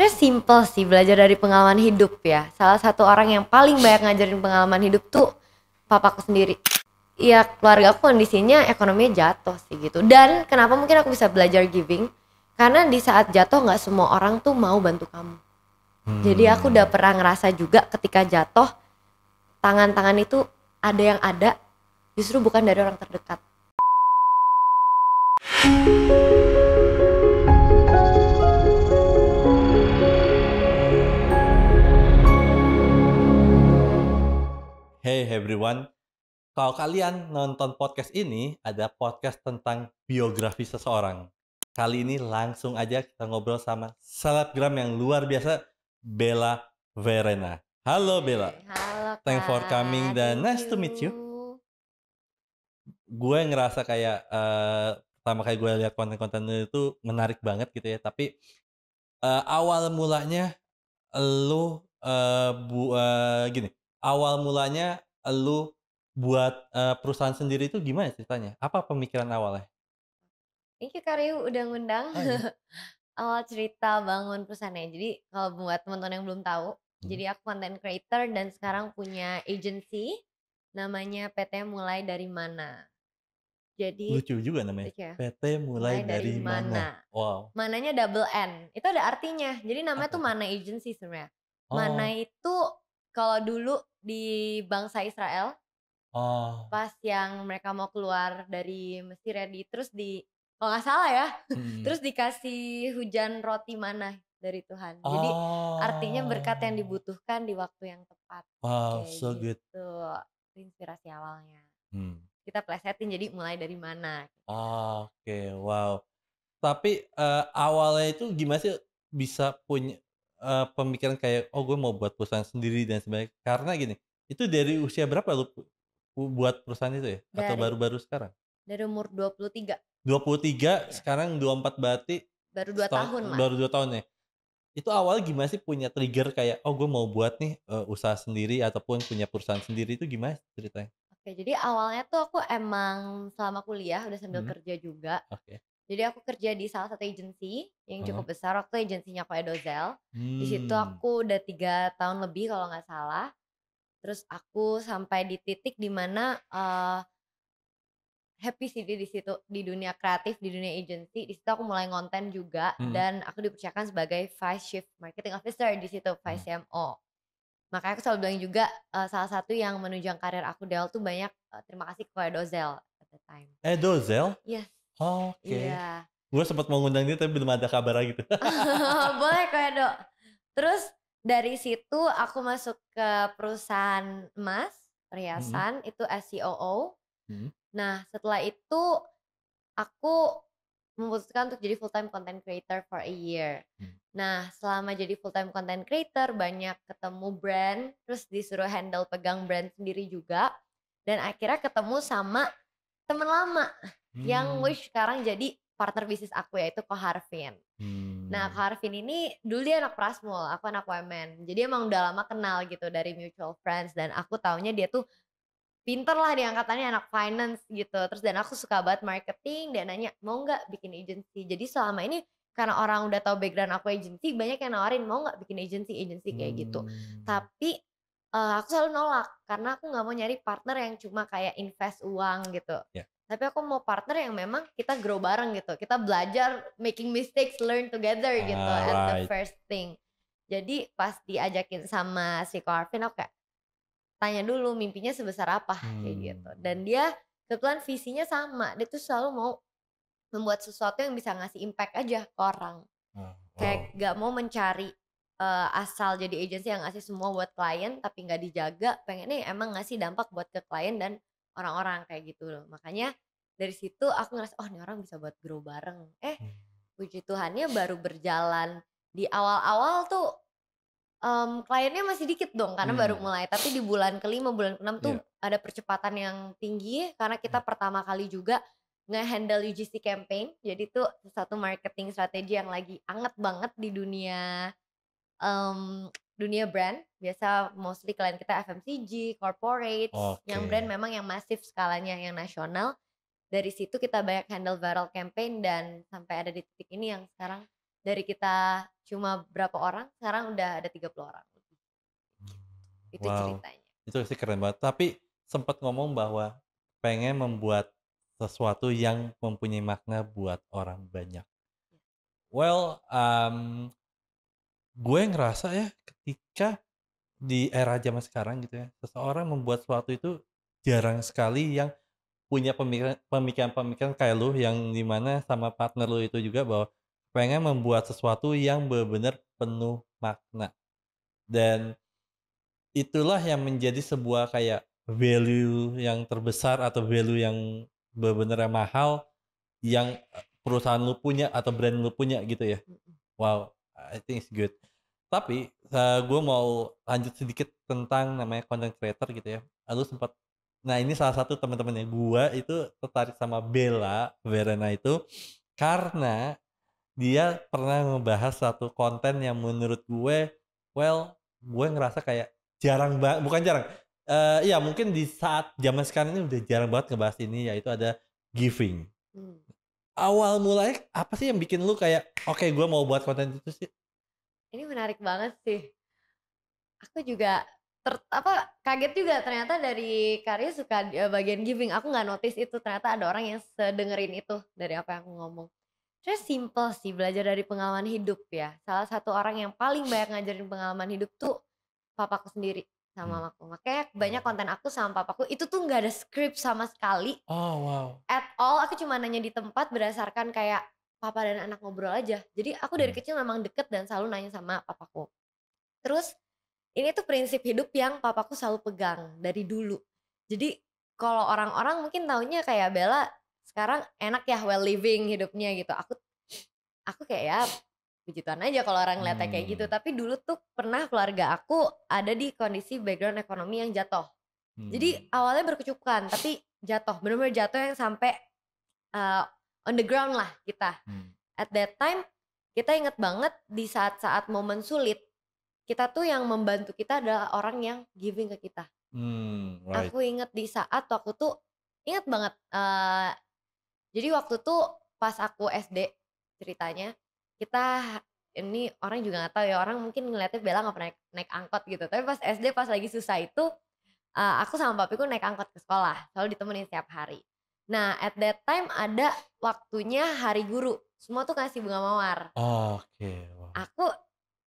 sebenarnya simple sih, belajar dari pengalaman hidup ya. Salah satu orang yang paling banyak ngajarin pengalaman hidup tuh papaku sendiri. Ya keluarga aku kondisinya ekonominya jatuh sih gitu. Dan kenapa mungkin aku bisa belajar giving? Karena di saat jatuh nggak semua orang tuh mau bantu kamu. Jadi aku udah pernah ngerasa juga ketika jatuh, tangan-tangan itu ada yang ada, justru bukan dari orang terdekat. Hey everyone, kalau kalian nonton podcast ini, ada podcast tentang biografi seseorang. Kali ini langsung aja kita ngobrol sama selebgram yang luar biasa, Bella Verena. Halo Bella. Halo Kak. Thanks for coming dan nice to meet you. Gue ngerasa kayak pertama kali gue lihat konten-konten itu menarik banget gitu ya. Tapi awal mulanya lu gini, awal mulanya lu buat perusahaan sendiri itu gimana ceritanya? Apa pemikiran awalnya? Thank you Kak Ryu udah ngundang. Oh iya. Awal cerita bangun perusahaannya. Jadi kalau buat teman-teman yang belum tahu, jadi aku content creator dan sekarang punya agency namanya PT Mulai Dari Mana. Jadi Lucu juga namanya. lucu ya? PT mulai Mulai dari dari mana? mana? Wow. Mananya double N. Itu ada artinya. Jadi namanya Apa tuh tuh? Mana Agency sebenarnya. Mana Oh, itu kalau dulu di bangsa Israel oh. pas yang mereka mau keluar dari Mesir ya terus kalau nggak salah ya Mhm. terus dikasih hujan roti manna dari Tuhan. Jadi artinya berkat yang Oh. dibutuhkan di waktu yang tepat. Wow, Kayak so good. gitu. Itu inspirasi awalnya. Hmm. Kita plesetin jadi mulai dari mana. Oke, wow. Tapi awalnya itu gimana sih bisa punya pemikiran kayak, "Oh, gue mau buat perusahaan sendiri dan sebagainya." Karena gini, itu dari usia berapa lu buat perusahaan itu ya? Atau Dari baru-baru sekarang? dari umur 23. 23, Ya, sekarang 24 berarti baru 2 tahun lah. baru 2 tahun ya? Itu awalnya gimana sih punya trigger kayak, "Oh, gue mau buat nih usaha sendiri ataupun punya perusahaan sendiri." Itu gimana ceritanya? Oke, jadi awalnya tuh aku emang selama kuliah udah sambil Mhm, kerja juga. oke. Jadi aku kerja di salah satu agensi yang Heeh. cukup besar, waktu agensinya Ko Edozel. Di situ Mmm. aku udah 3 tahun lebih kalau nggak salah. Terus aku sampai di titik di mana, happy sih di situ, di dunia kreatif, di dunia agensi. Di situ aku mulai ngonten juga Mhm. dan aku dipercayakan sebagai Vice Chief Marketing Officer di situ, Vice Mhm. CMO. Makanya aku selalu bilang juga, salah satu yang menunjang karir aku di awal tuh banyak, terima kasih ke Ko Edozel at the time. Dozel? Yes, Oke. iya. Gue sempet mau ngundang dia tapi belum ada kabar lagi tuh. Boleh Kak Edo. Terus dari situ aku masuk ke perusahaan emas, Mhm, perhiasan itu as COO. mhm, Nah setelah itu aku memutuskan untuk jadi full time content creator for a year. mhm. Nah selama jadi full time content creator banyak ketemu brand, terus disuruh handle pegang brand sendiri juga. Dan akhirnya ketemu sama temen lama yang Mmm, wish sekarang jadi partner bisnis aku yaitu Ko Harvin. Nah, mmm. Kak Arvin ini dulu dia anak Prasmul, aku anak UMN. Jadi emang udah lama kenal gitu dari mutual friends dan aku taunya dia tuh pinter lah di angkatannya anak finance gitu. Terus dan aku suka banget marketing, dia nanya mau nggak bikin agency. Jadi selama ini karena orang udah tahu background aku agency, banyak yang nawarin mau nggak bikin agency kayak gitu. Mmm. Tapi aku selalu nolak karena aku nggak mau nyari partner yang cuma kayak invest uang gitu. Ya. Tapi aku mau partner yang memang kita grow bareng gitu. Kita belajar making mistakes, learn together gitu at the Alright. first thing. Jadi pas diajakin sama si Ko Arvin aku kayak tanya dulu mimpinya sebesar apa kayak gitu. Dan Mmm. dia kebetulan visinya sama. Dia tuh selalu mau membuat sesuatu yang bisa ngasih impact aja ke orang. Oh, Kayak wow. gak mau mencari asal jadi agensi yang ngasih semua buat klien tapi nggak dijaga. Pengennya emang ngasih dampak buat ke klien dan orang-orang kayak gitu loh. Makanya dari situ aku ngerasa oh ini orang bisa buat grow bareng. Mmm. Puji Tuhannya baru berjalan di awal-awal tuh kliennya masih dikit dong karena baru Mmm. mulai, tapi di bulan ke-5, bulan ke-6 tuh Iya. ada percepatan yang tinggi karena kita Mmm. pertama kali juga nge-handle UGC campaign. Jadi tuh satu marketing strategi yang lagi anget banget di dunia brand. Biasa mostly klien kita FMCG, corporates, yang brand Oke. memang yang masif skalanya, yang nasional. Dari situ kita banyak handle viral campaign dan sampai ada di titik ini yang sekarang Dari kita cuma berapa orang, sekarang udah ada 30 orang lebih. Itu Wow, ceritanya. itu sih keren banget. Tapi sempat ngomong bahwa pengen membuat sesuatu yang mempunyai makna buat orang banyak. Well, gue ngerasa ya ketika di era zaman sekarang gitu ya, seseorang membuat sesuatu itu jarang sekali yang punya pemikiran-pemikiran kayak lu yang dimana sama partner lu itu juga bahwa pengen membuat sesuatu yang benar-benar penuh makna. Dan itulah yang menjadi sebuah kayak value yang terbesar atau value yang benar-benar mahal yang perusahaan lu punya atau brand lu punya gitu ya. Mhm. Wow, I think it's good. Tapi gue mau lanjut sedikit tentang namanya content creator gitu ya. Lu sempat, nah ini salah satu teman-temannya gue itu tertarik sama Bella Verena itu karena dia pernah ngebahas satu konten yang menurut gue, well, gue ngerasa kayak jarang banget, bukan jarang, iya mungkin di saat zaman sekarang ini udah jarang banget ngebahas ini, yaitu ada giving. Hmm. Awal mulanya apa sih yang bikin lu kayak, oke gue mau buat konten itu sih? Ini menarik banget sih. Aku juga kaget juga ternyata dari Karya suka bagian giving. Aku nggak notice itu, ternyata ada orang yang sedengerin itu dari apa yang aku ngomong. Terus simple sih, belajar dari pengalaman hidup ya. Salah satu orang yang paling banyak ngajarin pengalaman hidup tuh papaku sendiri sama Hmm. mamaku. Makanya banyak konten aku sama papaku itu tuh nggak ada skrip sama sekali Oh wow. at all. Aku cuma nanya di tempat berdasarkan kayak papa dan anak ngobrol aja. Jadi aku dari kecil memang deket dan selalu nanya sama papaku. Terus ini tuh prinsip hidup yang papaku selalu pegang dari dulu. Jadi kalau orang-orang mungkin taunya kayak Bella sekarang enak ya well living hidupnya gitu. Aku kayak ya puji Tuhan aja kalau orang ngeliatnya kayak gitu. Tapi dulu tuh pernah keluarga aku ada di kondisi background ekonomi yang jatuh. Jadi awalnya berkecukupan tapi jatuh, bener-bener jatuh yang sampai uh, on the ground lah kita. At that time kita inget banget di saat-saat momen sulit, kita tuh yang membantu kita adalah orang yang giving ke kita. Right. Aku inget di saat waktu tuh, inget banget, jadi waktu tuh pas aku SD ceritanya, kita ini orang juga nggak tahu ya, orang mungkin ngeliatnya Bella nggak pernah naik, naik angkot gitu. Tapi pas SD pas lagi susah itu, aku sama papiku naik angkot ke sekolah, selalu ditemenin setiap hari. Nah at that time ada waktunya hari guru, semua tuh kasih bunga mawar. Oke. Wow. Aku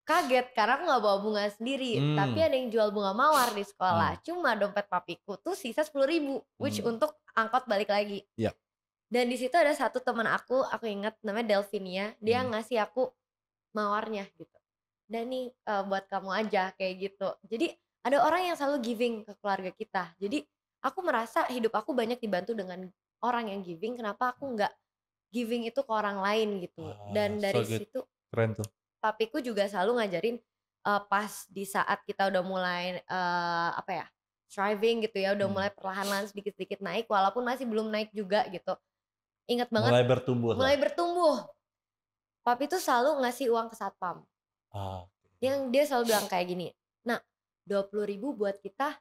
kaget karena aku nggak bawa bunga sendiri, tapi ada yang jual bunga mawar di sekolah. Cuma dompet papiku tuh sisa 10.000, which untuk angkot balik lagi. Iya. Dan di situ ada satu teman aku ingat namanya Delvinia, dia ngasih aku mawarnya gitu. Dan nih buat kamu aja kayak gitu. Jadi ada orang yang selalu giving ke keluarga kita. Jadi aku merasa hidup aku banyak dibantu dengan orang yang giving. Kenapa aku nggak giving itu ke orang lain gitu. Dan So dari good. situ Keren tuh. papiku juga selalu ngajarin pas di saat kita udah mulai apa ya, striving gitu ya, udah mulai perlahan-lahan sedikit-sedikit naik walaupun masih belum naik juga gitu. Ingat banget Mulai bertumbuh lah. mulai bertumbuh. Papi tuh selalu ngasih uang ke satpam. Yang dia selalu bilang kayak gini, "Nak, 20.000 buat kita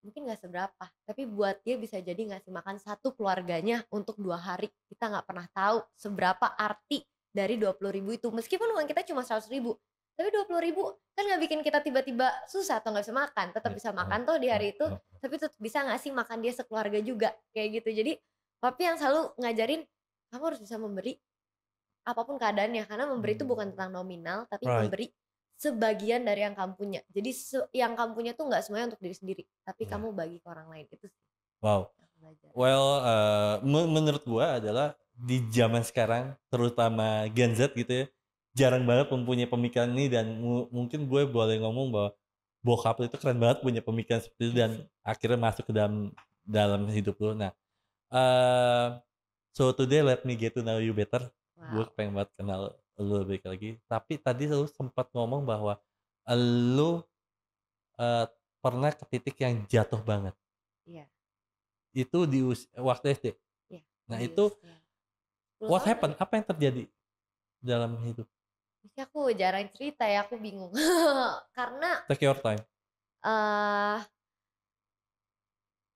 mungkin gak seberapa, tapi buat dia bisa jadi ngasih makan satu keluarganya untuk 2 hari. Kita gak pernah tahu seberapa arti dari 20.000 itu. Meskipun uang kita cuma 100.000, tapi 20.000 kan gak bikin kita tiba-tiba susah atau gak bisa makan. Tetap bisa makan tuh di hari itu, tapi tetap bisa ngasih makan dia sekeluarga juga kayak gitu. Jadi papi yang selalu ngajarin kamu harus bisa memberi apapun keadaannya, karena memberi itu bukan tentang nominal, tapi memberi sebagian dari yang kamu punya. Jadi yang kamu punya tuh nggak semuanya untuk diri sendiri, tapi kamu bagi ke orang lain. Itu sih. Wow. Well, menurut gua adalah di zaman sekarang, terutama Gen Z gitu ya, jarang banget mempunyai pemikiran ini dan mungkin gue boleh ngomong bahwa bokap lu itu keren banget punya pemikiran seperti itu dan akhirnya masuk ke dalam dalam hidup lu. Nah, so today let me get to know you better. Gue pengen banget kenal lu lebih lagi. Tapi tadi lu sempat ngomong bahwa lu pernah ke titik yang jatuh banget. Iya. Itu di waktu SD. Iya. Nah itu what happened? Apa yang terjadi dalam hidup? Ini aku jarang cerita ya, aku bingung. Karena Take your time.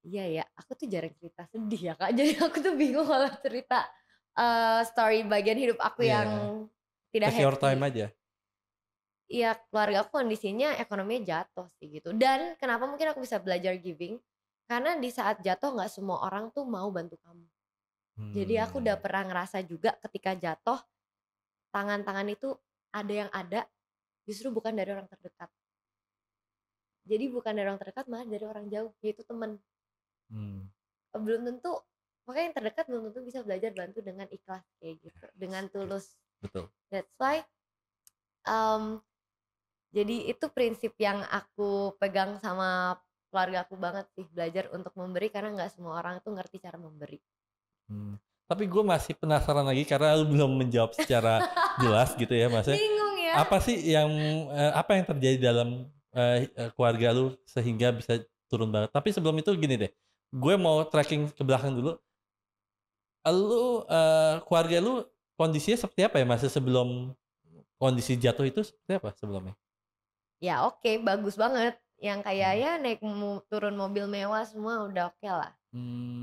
Iya ya, aku tuh jarang cerita sedih ya Kak. Jadi aku tuh bingung kalau cerita story bagian hidup aku yang tidak Take your time happy. aja. Iya, keluarga aku kondisinya ekonominya jatuh sih gitu. Dan kenapa mungkin aku bisa belajar giving? Karena di saat jatuh nggak semua orang tuh mau bantu kamu. Jadi aku udah Hmm. pernah ngerasa juga ketika jatuh, tangan-tangan itu ada yang ada, justru bukan dari orang terdekat. Jadi bukan dari orang terdekat, malah dari orang jauh, yaitu temen. Hmm. Belum tentu, makanya yang terdekat belum tentu bisa belajar bantu dengan ikhlas kayak gitu, dengan tulus. Betul. That's why, um, jadi itu prinsip yang aku pegang sama keluarga aku banget sih, belajar untuk memberi karena nggak semua orang tuh ngerti cara memberi. Hmm. Tapi gue masih penasaran lagi karena lu belum menjawab secara jelas gitu ya, Maksudnya Bingung ya? apa sih yang apa yang terjadi dalam keluarga lu sehingga bisa turun banget. Tapi sebelum itu gini deh, gue mau tracking ke belakang dulu. Lu keluarga lu kondisinya seperti apa ya masih sebelum kondisi jatuh itu seperti apa sebelumnya? Ya oke, bagus banget. Yang kayak Hmm. ya naik turun mobil mewah semua udah oke lah.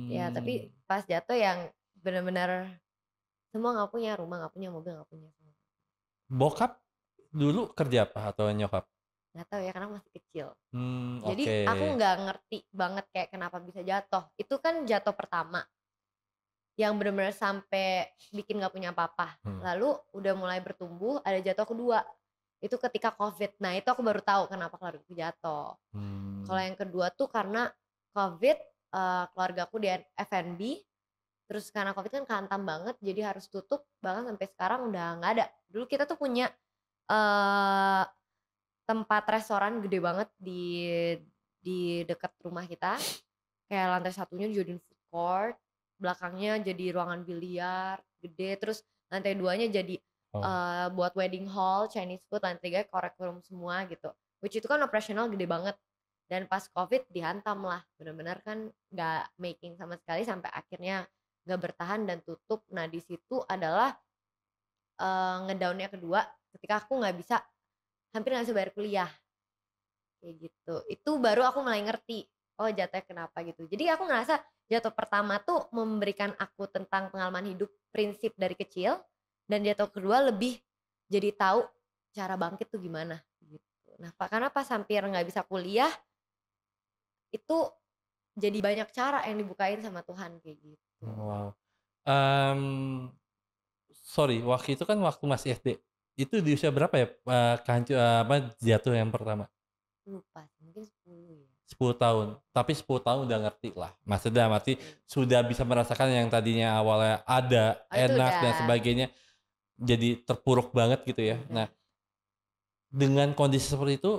Ya Hmm. tapi pas jatuh yang benar-benar semua nggak punya rumah, nggak punya mobil, nggak punya semua. Bokap dulu kerja apa atau nyokap? Nggak tahu ya karena masih kecil. Jadi Oke. aku nggak ngerti banget kayak kenapa bisa jatuh. Itu kan jatuh pertama yang benar-benar sampai bikin nggak punya apa-apa. Hmm. Lalu udah mulai bertumbuh, ada jatuh kedua. Itu ketika COVID. Nah itu aku baru tahu kenapa keluarga aku jatuh. Kalau Hmm. yang kedua tuh karena COVID, keluarga aku di F&B, terus karena COVID kan kehantam banget, jadi harus tutup, bahkan sampai sekarang udah nggak ada. Dulu kita tuh punya eh, tempat restoran gede banget di dekat rumah kita, kayak lantai satunya dijadiin food court, belakangnya jadi ruangan biliar gede, terus lantai duanya jadi Oh. buat wedding hall, Chinese food, lantai tiga korek room semua gitu. Which itu kan operasional gede banget. Dan pas COVID dihantam lah, benar-benar kan nggak making sama sekali sampai akhirnya nggak bertahan dan tutup. Nah di situ adalah ngedownnya kedua, ketika aku nggak bisa, hampir nggak bisa bayar kuliah kayak gitu. Itu baru aku mulai ngerti, oh jatuhnya kenapa gitu. Jadi aku ngerasa jatuh pertama tuh memberikan aku tentang pengalaman hidup, prinsip dari kecil, dan jatuh kedua lebih jadi tahu cara bangkit tuh gimana gitu. Nah karena pas hampir nggak bisa kuliah, itu jadi banyak cara yang dibukain sama Tuhan kayak gitu. Wow. Mmm, Sorry, waktu itu kan waktu masih SD. Itu di usia berapa ya, apa, jatuh yang pertama? Lupa sih, mungkin 10 ya. 10 tahun. Tapi 10 tahun udah ngerti lah. Maksudnya dalam arti sudah bisa merasakan yang tadinya awalnya ada, Oh itu enak dan udah. sebagainya, jadi terpuruk banget gitu ya. Udah. Nah, dengan kondisi seperti itu,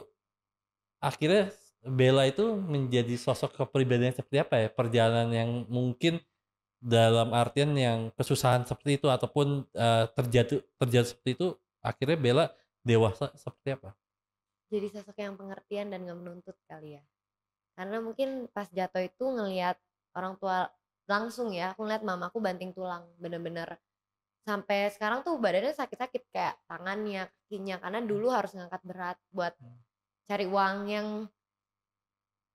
akhirnya Bella itu menjadi sosok kepribadian seperti apa ya? Perjalanan yang mungkin dalam artian yang kesusahan seperti itu ataupun, terjatuh seperti itu, akhirnya Bella dewasa seperti apa? Jadi sosok yang pengertian dan gak menuntut kali ya. Karena mungkin pas jatuh itu ngelihat orang tua langsung ya, aku ngeliat mamaku banting tulang, bener-bener sampai sekarang tuh badannya sakit-sakit kayak tangannya, kakinya, karena dulu harus ngangkat berat buat cari uang yang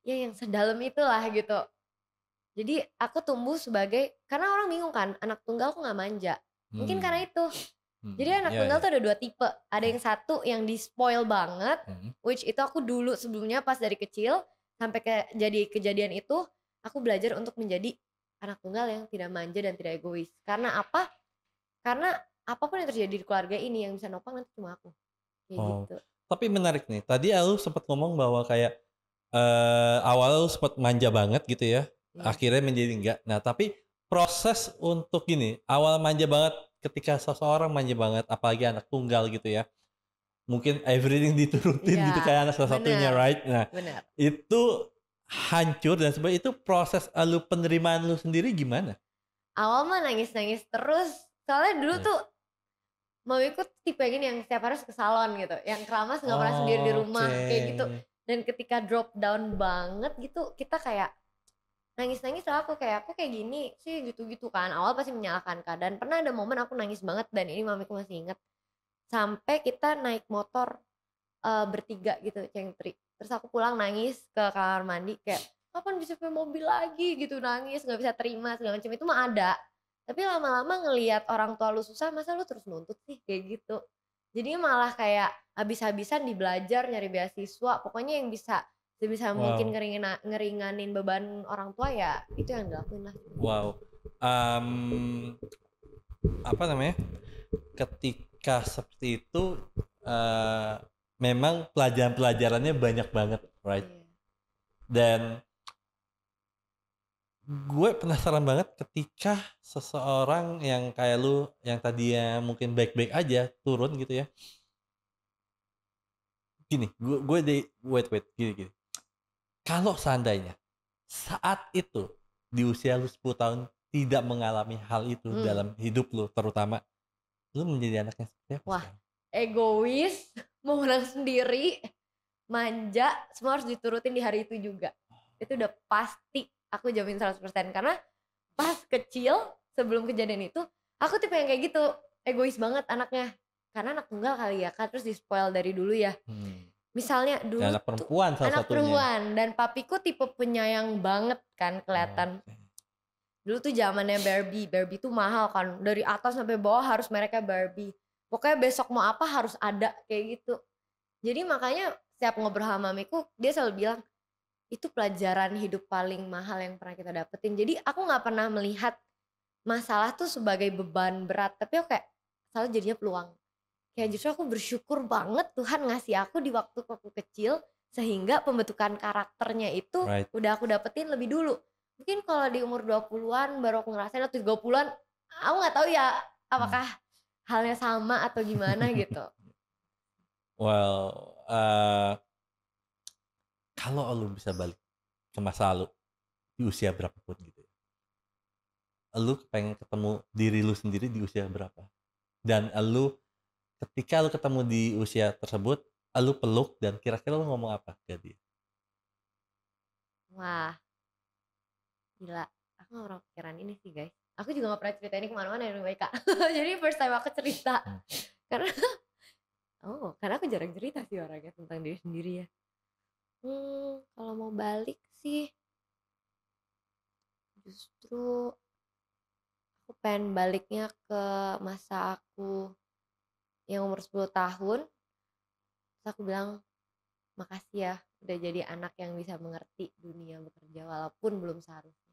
ya yang sedalam itulah gitu. Jadi aku tumbuh sebagai, karena orang bingung kan, anak tunggal kok nggak manja. Mungkin karena Mmm. itu. Jadi anak Iya tunggal iya. tuh ada dua tipe. Ada yang satu yang di spoil banget, Mhm. which itu aku dulu sebelumnya pas dari kecil sampai ke jadi kejadian itu, aku belajar untuk menjadi anak tunggal yang tidak manja dan tidak egois. Karena apa? Karena apapun yang terjadi di keluarga ini yang bisa nopang nanti cuma aku. Kayak Oh, gitu. tapi menarik nih, tadi lu sempet ngomong bahwa kayak, awalnya lu sempet manja banget gitu ya, Iya. akhirnya menjadi enggak. Nah, tapi proses untuk gini, awal manja banget ketika seseorang manja banget, apalagi anak tunggal gitu ya, mungkin everything diturutin gitu Iya, kayak anak salah satunya, bener, right? Nah, bener. itu hancur dan sebagainya, itu proses lu penerimaan lu sendiri gimana? Awal mah nangis-nangis terus, soalnya dulu Iya. tuh mamiku tipe gini yang setiap hari harus ke salon gitu, yang keramas nggak pernah sendiri di Oke. rumah kayak gitu. Dan ketika drop down banget gitu, kita kayak nangis-nangis lah, aku kayak gini sih gitu-gitu kan. Awal pasti menyalahkan keadaan. Pernah ada momen aku nangis banget dan ini mamiku masih inget. Sampai kita naik motor bertiga gitu, cengtri. Terus aku pulang nangis ke kamar mandi kayak kapan bisa punya mobil lagi gitu, nangis nggak bisa terima segala macam itu mah ada. Tapi lama-lama ngelihat orang tua lu susah, masa lu terus nuntut sih kayak gitu. Jadi malah kayak habis-habisan di belajar, nyari beasiswa, pokoknya yang bisa sebisa mungkin Wow. ngeringanin beban orang tua ya itu yang dilakuin lah. Wow. Apa namanya? Ketika seperti itu memang pelajaran-pelajarannya banyak banget, right? Iya. Dan gue penasaran banget ketika seseorang yang kayak lu yang tadinya mungkin baik-baik aja turun gitu ya. Gini, gue wait gini. Kalau seandainya saat itu di usia lu 10 tahun tidak mengalami hal itu dalam hidup lu terutama, lu menjadi anak yang seperti apa Wah, sekarang? egois, mau menang sendiri, manja, semua harus diturutin di hari itu juga. Itu udah pasti, aku jamin 100%. Karena pas kecil, sebelum kejadian itu, aku tipe yang kayak gitu, egois banget anaknya. Karena anak tunggal kali ya, kan terus di-spoil dari dulu ya. Misalnya dulu Anak tuh perempuan salah anak satunya. perempuan dan papiku tipe penyayang banget kan kelihatan. Dulu tuh zamannya Barbie tuh mahal kan, dari atas sampai bawah harus mereknya Barbie. Pokoknya besok mau apa harus ada kayak gitu. Jadi makanya setiap ngobrol sama mamiku dia selalu bilang itu pelajaran hidup paling mahal yang pernah kita dapetin. Jadi aku nggak pernah melihat masalah tuh sebagai beban berat, tapi aku kayak selalu jadinya peluang. Kayak justru aku bersyukur banget Tuhan ngasih aku di waktu aku kecil sehingga pembentukan karakternya itu Right. udah aku dapetin lebih dulu. Mungkin kalau di umur 20-an baru aku ngerasain atau 30-an aku nggak tahu ya apakah halnya sama atau gimana gitu. Well, kalau lu bisa balik ke masa lalu di usia berapapun gitu, lu pengen ketemu diri lu sendiri di usia berapa? Dan ketika lu ketemu di usia tersebut, lu peluk dan kira-kira lu ngomong apa ke dia? Wah, gila. Aku gak pernah pikiran ini sih guys. Aku juga gak pernah cerita ini kemana-mana ya Kak. Jadi first time aku cerita. Karena karena aku jarang cerita sih orangnya tentang diri sendiri ya. Kalau mau balik sih justru aku pengen baliknya ke masa aku yang umur 10 tahun. Terus aku bilang makasih ya udah jadi anak yang bisa mengerti dunia bekerja walaupun belum seharusnya.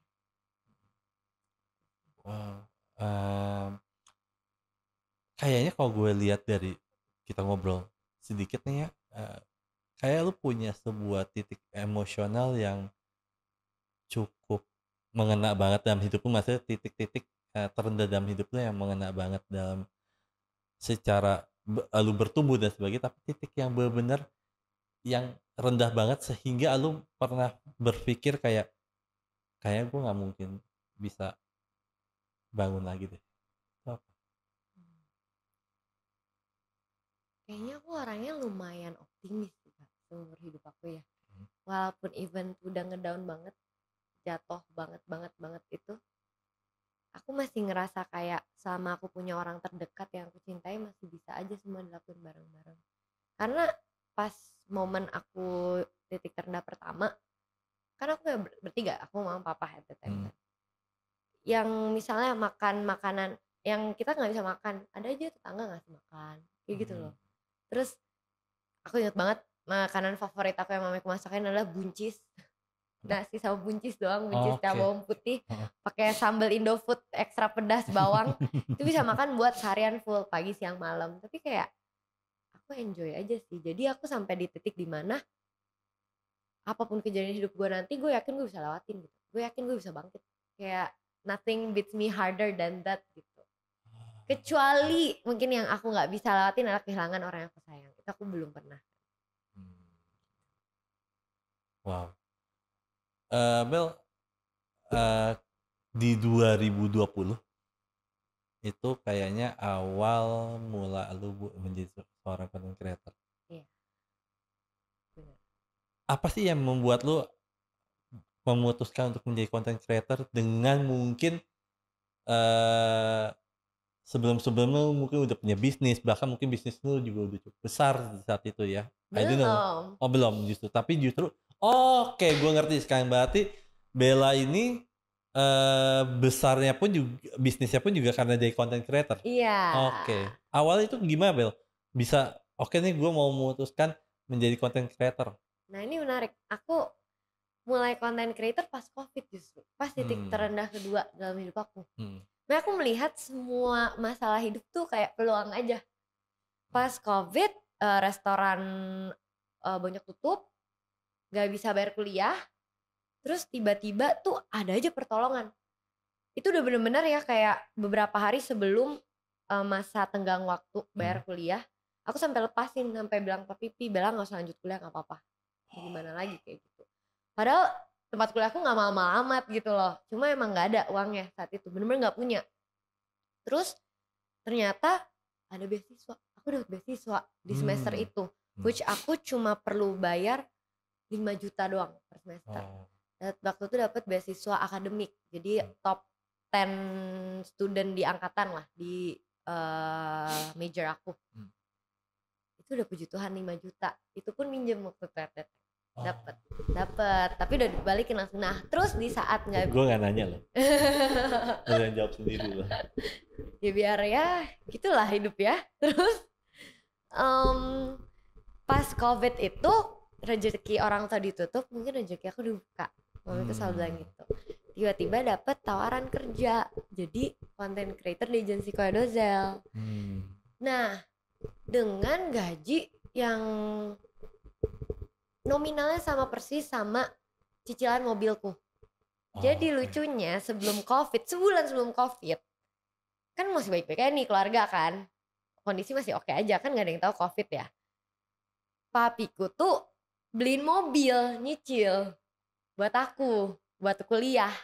Kayaknya kalau gue lihat dari kita ngobrol sedikit nih ya, kayak lu punya sebuah titik emosional yang cukup mengena banget dalam hidup lu, maksudnya titik-titik terendah dalam hidup lu yang mengena banget dalam secara lu bertumbuh dan sebagainya, tapi titik yang benar-benar yang rendah banget sehingga lu pernah berpikir kayak gue nggak mungkin bisa bangun lagi deh. Itu apa? Kayaknya aku orangnya lumayan optimis sih Kak, seumur hidup aku ya. Walaupun event udah ngedown banget, jatuh banget itu, aku masih ngerasa kayak selama aku punya orang terdekat yang aku cintai masih bisa aja semua dilakuin bareng-bareng. Karena pas momen aku titik terendah pertama, kan aku bertiga, aku mama papa at the time kan. Yang misalnya makan makanan yang kita nggak bisa makan, ada aja tetangga ngasih makan, kayak gitu loh. Terus aku inget banget makanan favorit aku yang mamaku masakin adalah buncis. Nasi sama buncis doang, buncis sama bawang putih, pakai sambal Indofood ekstra pedas bawang. Itu bisa makan buat seharian full pagi siang malam. Tapi kayak aku enjoy aja sih. Jadi aku sampai di titik dimana apapun kejadian hidup gue nanti, gue yakin gue bisa lewatin gitu. Gue yakin gue bisa bangkit. Kayak nothing beats me harder than that gitu. Kecuali mungkin yang aku nggak bisa lewatin adalah kehilangan orang yang aku sayang. Itu aku belum pernah. Wow. Bel, di 2020 itu kayaknya awal mula lu menjadi seorang content creator. Iya. Benar. Apa sih yang membuat lu memutuskan untuk menjadi content creator dengan mungkin sebelum-sebelumnya mungkin udah punya bisnis, bahkan mungkin bisnis lu juga udah cukup besar di saat itu ya? I don't know. Oh belum justru, tapi justru oke, gue ngerti sekarang. Berarti Bella ini besarnya pun juga bisnisnya pun juga karena jadi content creator. Iya. Oke. Awalnya itu gimana Bel? bisa oke nih gue mau memutuskan menjadi content creator? Nah ini menarik, aku mulai content creator pas COVID justru, pas titik Hmm. terendah kedua dalam hidup aku. Hmm. Nah aku melihat semua masalah hidup tuh kayak peluang aja. Pas COVID, restoran banyak tutup, gak bisa bayar kuliah, terus tiba-tiba tuh ada aja pertolongan. Itu udah bener-bener ya kayak beberapa hari sebelum masa tenggang waktu bayar kuliah, aku sampai lepasin, sampai bilang ke Pipi, Bella gak usah lanjut kuliah gak apa-apa. Gimana lagi kayak gitu. Padahal tempat kuliahku gak mahal-mahal amat gitu loh. Cuma emang gak ada uangnya saat itu, bener-bener gak punya. Terus ternyata ada beasiswa, aku dapat beasiswa di semester itu, which aku cuma perlu bayar 5 juta doang per semester. Dan waktu itu dapat beasiswa akademik, jadi top 10 student di angkatan lah, di major aku. Itu udah puji Tuhan 5 juta, itu pun minjem waktu TET. Dapat, tapi udah dibalikin langsung. Nah terus di saat nggak, gue nggak nanya loh, lo yang jawab sendiri loh. Ya biar ya gitulah hidup ya. Terus pas COVID itu rezeki orang tua ditutup, mungkin rezeki aku dibuka. Mama itu selalu bilang gitu. Tiba-tiba dapet tawaran kerja jadi content creator di agensi Koedozel. Nah dengan gaji yang nominalnya sama persis sama cicilan mobilku. Jadi lucunya sebelum COVID, sebulan sebelum COVID, kan masih baik-baik aja nih keluarga kan, kondisi masih oke aja kan, gak ada yang tahu COVID ya. Papiku tuh beliin mobil nyicil buat aku, buat kuliah.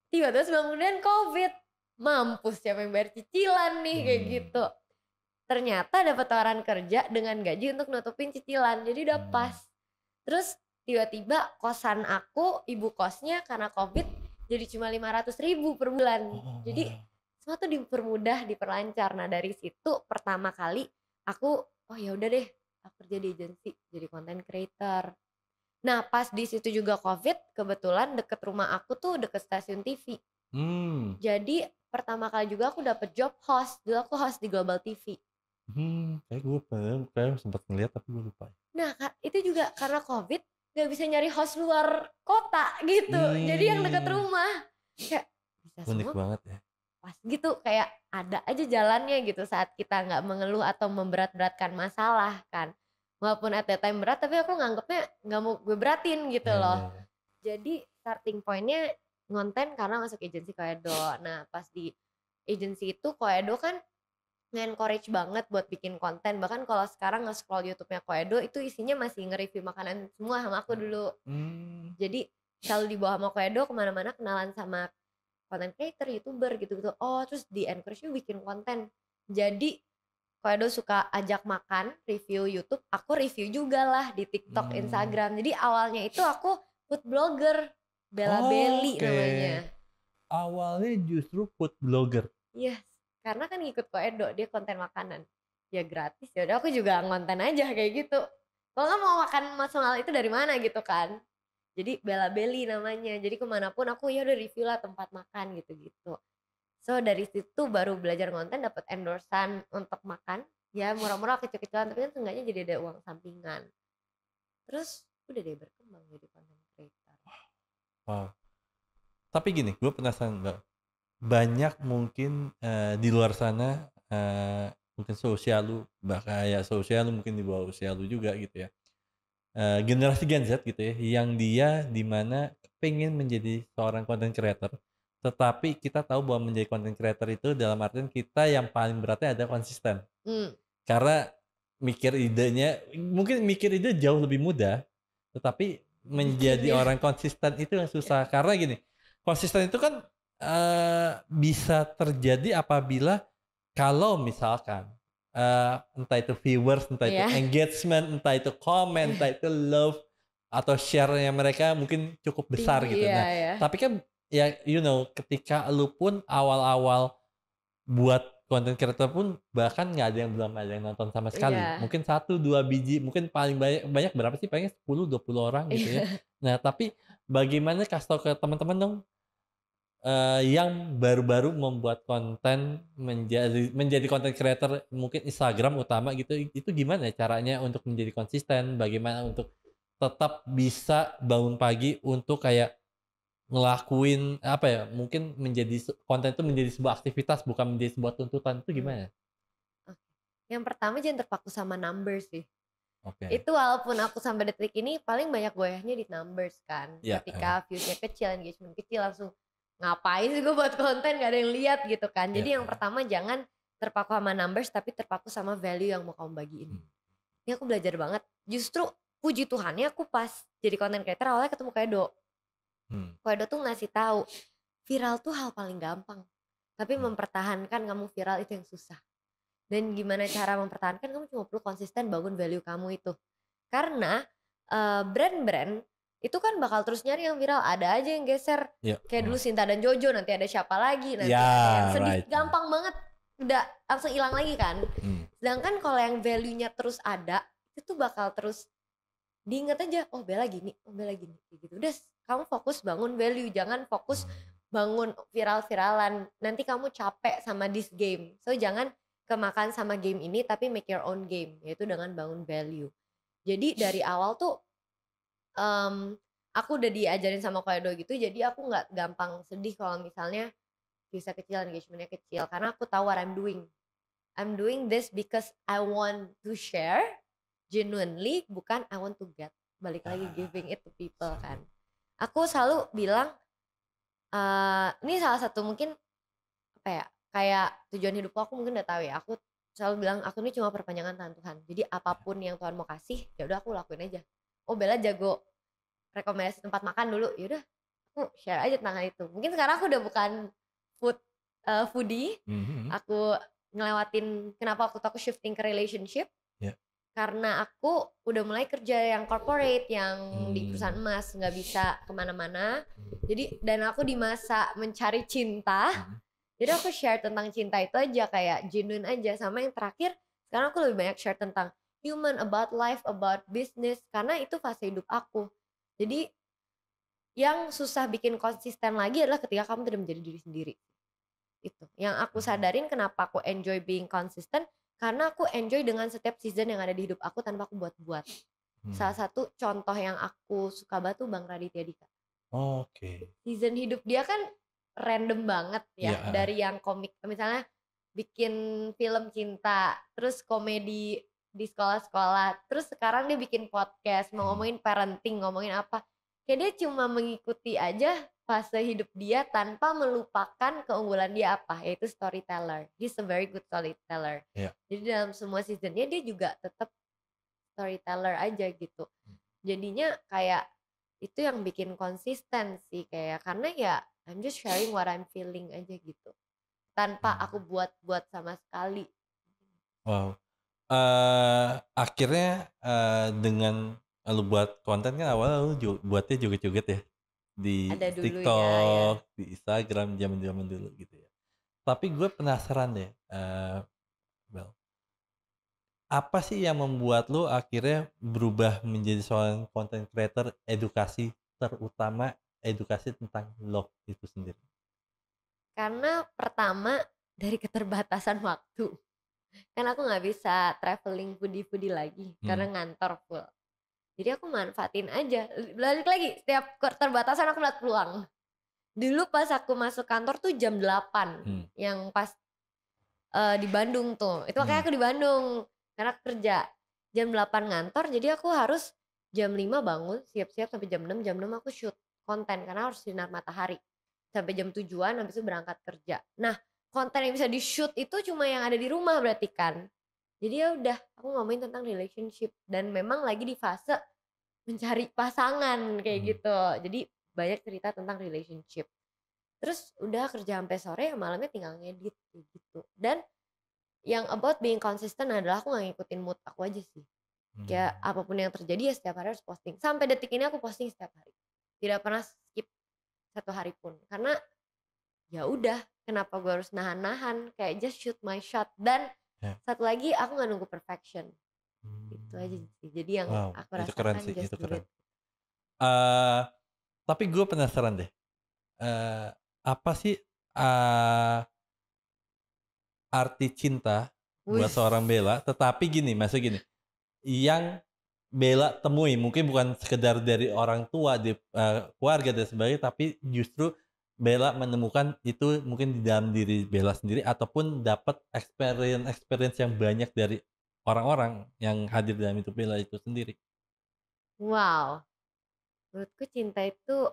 Tiba-tiba sebulan kemudian COVID, mampus siapa yang bayar cicilan nih kayak gitu. Ternyata dapat tawaran kerja dengan gaji untuk nutupin cicilan, jadi udah pas. Terus tiba-tiba kosan aku, ibu kosnya karena COVID jadi cuma 500.000 per bulan. Jadi semua tuh dipermudah, diperlancar. Nah dari situ pertama kali aku, oh ya udah deh, aku kerja di agensi jadi content creator. Nah pas di situ juga COVID, kebetulan deket rumah aku tuh deket stasiun TV. Jadi pertama kali juga aku dapet job host. Dulu aku host di Global TV. Kayak gue kayak sempat ngeliat tapi gue lupa. Nah itu juga karena COVID gak bisa nyari host luar kota gitu. Jadi yang deket rumah kayak bisa unik semua banget ya. Pas gitu kayak ada aja jalannya gitu saat kita gak mengeluh atau memberat-beratkan masalah kan. Walaupun at that time berat, tapi aku nganggepnya gak mau gue beratin gitu loh. Jadi starting pointnya ngonten karena masuk agensi Koedo. Nah pas di agensi itu Koedo kan nge-encourage banget buat bikin konten. Bahkan kalau sekarang nge-scroll YouTube-nya Koedo itu isinya masih nge-review makanan semua sama aku dulu. Jadi selalu dibawa sama Koedo kemana-mana, kenalan sama content creator, youtuber gitu-gitu. Oh terus di-encourage bikin konten. Jadi Koedo suka ajak makan, review YouTube, aku review juga lah di TikTok, Instagram. Jadi awalnya itu aku food blogger, Bella Belly namanya. Awalnya justru food blogger. Yes, karena kan ngikut Koedo, dia konten makanan. Ya gratis, ya udah aku juga ngonten aja kayak gitu. Kalau nggak mau makan mahal itu dari mana gitu kan. Jadi Bella Belly namanya. Jadi kemanapun aku ya udah review lah tempat makan gitu-gitu. So dari situ baru belajar konten, dapat endorsan untuk makan. Ya murah-murah kecil-kecilan, tapi kan seenggaknya jadi ada uang sampingan. Terus udah deh berkembang jadi content creator. Wow. Tapi gini, gue penasaran Mbak. Banyak mungkin di luar sana mungkin sosial lu, kayak sosial lu mungkin di bawah usia lu juga gitu ya. Generasi Gen Z gitu ya, yang dia dimana pengen menjadi seorang content creator, tetapi kita tahu bahwa menjadi content creator itu dalam artian kita yang paling beratnya ada konsisten. Karena mikir idenya, mungkin mikir ide jauh lebih mudah, tetapi menjadi orang konsisten itu yang susah. Karena gini, konsisten itu kan bisa terjadi apabila kalau misalkan entah itu viewers, entah itu engagement, entah itu comment, entah itu love atau share-nya mereka mungkin cukup besar gitu. Tapi kan ya ketika lu pun awal-awal buat content creator pun bahkan nggak ada yang belum ada yang nonton sama sekali. Mungkin 1-2 biji, mungkin paling banyak berapa sih? Paling 10-20 orang gitu ya. Nah tapi bagaimana kasih tau ke teman-teman dong, yang baru-baru membuat konten menjadi content creator mungkin Instagram utama gitu, itu gimana ya caranya untuk menjadi konsisten? Bagaimana untuk tetap bisa bangun pagi untuk kayak ngelakuin apa ya, mungkin konten itu menjadi sebuah aktivitas bukan menjadi sebuah tuntutan, itu Mmm, gimana? oke. Yang pertama jangan terpaku sama numbers sih. Oke. Itu walaupun aku sampai detik ini paling banyak goyahnya di numbers kan. Iya, heeh. Ketika views-nya kecil, engagement kecil langsung, "Ngapain sih gue buat konten nggak ada yang lihat," gitu kan. Iya, Jadi yang heeh. pertama jangan terpaku sama numbers tapi terpaku sama value yang mau kamu bagiin. Mmm. Ini aku belajar banget. Justru puji Tuhannya aku pas jadi content creator awalnya ketemu Koedo. Mmm. Koedo tuh ngasih tahu, viral tuh hal paling gampang. Tapi Mmm. mempertahankan kamu viral itu yang susah. Dan gimana cara mempertahankan kamu cuma perlu konsisten bangun value kamu itu. Karena brand-brand itu kan bakal terus nyari yang viral, ada aja yang geser. Iya, Kayak dulu heeh. Sinta dan Jojo, nanti ada siapa lagi, nanti Iya, ada yang sedih, right, heeh. gampang banget udah langsung hilang lagi kan. Mmm. Sedangkan kalau yang value-nya terus ada, itu bakal terus diinget aja, oh Bella gini, oh Bella gini, kayak gitu. Udah kamu fokus bangun value, jangan fokus bangun viral-viralan. Nanti kamu capek sama this game. So jangan kemakan sama game ini tapi make your own game, yaitu dengan bangun value. Jadi dari awal tuh aku udah diajarin sama Koedo gitu, jadi aku nggak gampang sedih kalau misalnya bisa kecil, engagementnya kecil, karena aku tahu what I'm doing. I'm doing this because I want to share genuinely, bukan I want to get. Balik lagi giving it to people kan. Aku selalu bilang, ini salah satu mungkin apa ya, kayak tujuan hidupku aku mungkin udah tahu ya. Aku selalu bilang aku ini cuma perpanjangan tangan Tuhan. Jadi apapun yang Tuhan mau kasih, ya udah aku lakuin aja. Oh Bella jago rekomendasi tempat makan dulu, ya udah aku share aja tentang itu. Mungkin sekarang aku udah bukan foodie, Mhm. aku ngelewatin kenapa aku tuh aku shifting ke relationship, Iya. karena aku udah mulai kerja yang corporate, yang di perusahaan Mmm. emas, nggak bisa kemana-mana. Jadi dan aku di masa mencari cinta, Mhm. jadi aku share tentang cinta itu aja, kayak genuine aja. Sama yang terakhir, sekarang aku lebih banyak share tentang human, about life, about business, karena itu fase hidup aku. Jadi yang susah bikin konsisten lagi adalah ketika kamu tidak menjadi diri sendiri. Itu. Yang aku sadarin kenapa aku enjoy being consistent, karena aku enjoy dengan setiap season yang ada di hidup aku tanpa aku buat-buat. Salah Mmm. satu contoh yang aku suka banget tuh Bang Raditya Dika. Oke. Season hidup dia kan random banget ya, Iya, heeh. dari yang komik misalnya bikin film cinta, terus komedi di sekolah-sekolah, terus sekarang dia bikin podcast, mau Mmm. ngomongin parenting, ngomongin apa. Kayak dia cuma mengikuti aja fase hidup dia tanpa melupakan keunggulan dia apa, yaitu storyteller. He's a very good storyteller. Iya. Jadi dalam semua seasonnya dia juga tetap storyteller aja gitu. Jadinya kayak itu yang bikin konsisten sih, kayak karena ya I'm just sharing what I'm feeling aja gitu. Tanpa aku Mmm. buat-buat sama sekali. Wow. Akhirnya, dengan lu buat konten kan awalnya lu buatnya joget-joget ya? Di Ada dulunya ya. TikTok, di Instagram, zaman-zaman dulu gitu ya. Tapi gue penasaran deh, Bel, apa sih yang membuat lu akhirnya berubah menjadi seorang content creator edukasi, terutama edukasi tentang love itu sendiri? Karena pertama dari keterbatasan waktu. Kan aku nggak bisa traveling foodie-foodie lagi karena Mmm. ngantor full. Jadi aku manfaatin aja. Balik lagi setiap keterbatasan aku lihat peluang. Dulu pas aku masuk kantor tuh jam 8 Mmm. yang pas di Bandung tuh. Itu makanya Mmm. aku di Bandung karena aku kerja. Jam 8 ngantor jadi aku harus jam 5 bangun, siap-siap sampai jam 6. Jam 6 aku shoot konten karena harus sinar matahari. Sampai jam 7-an habis itu berangkat kerja. Nah, konten yang bisa di-shoot itu cuma yang ada di rumah berarti kan. Jadi ya udah, aku ngomongin tentang relationship dan memang lagi di fase mencari pasangan kayak Mmm. gitu. Jadi banyak cerita tentang relationship. Terus udah kerja sampai sore, ya malamnya tinggal ngedit kayak gitu. Dan yang about being consistent adalah aku gak ngikutin mood aku aja sih. Kayak Mmm. apapun yang terjadi ya setiap hari harus posting. Sampai detik ini aku posting setiap hari. Tidak pernah skip satu hari pun. Karena ya udah, kenapa gue harus nahan-nahan? Kayak just shoot my shot. Dan Ya. satu lagi aku gak nunggu perfection. Itu aja Mmm. sih. Jadi yang Wow, aku itu keren rasakan sih, just itu do keren. it. Eee, tapi gue penasaran deh, eee apa sih uh, arti cinta buat Wis. seorang Bella? Tetapi gini, maksud gini, yang Bella temui mungkin bukan sekedar dari orang tua, di keluarga dan sebagainya, tapi justru Bella menemukan itu mungkin di dalam diri Bella sendiri ataupun dapat experience yang banyak dari orang-orang yang hadir dalam hidup Bella itu sendiri. Wow, menurutku cinta itu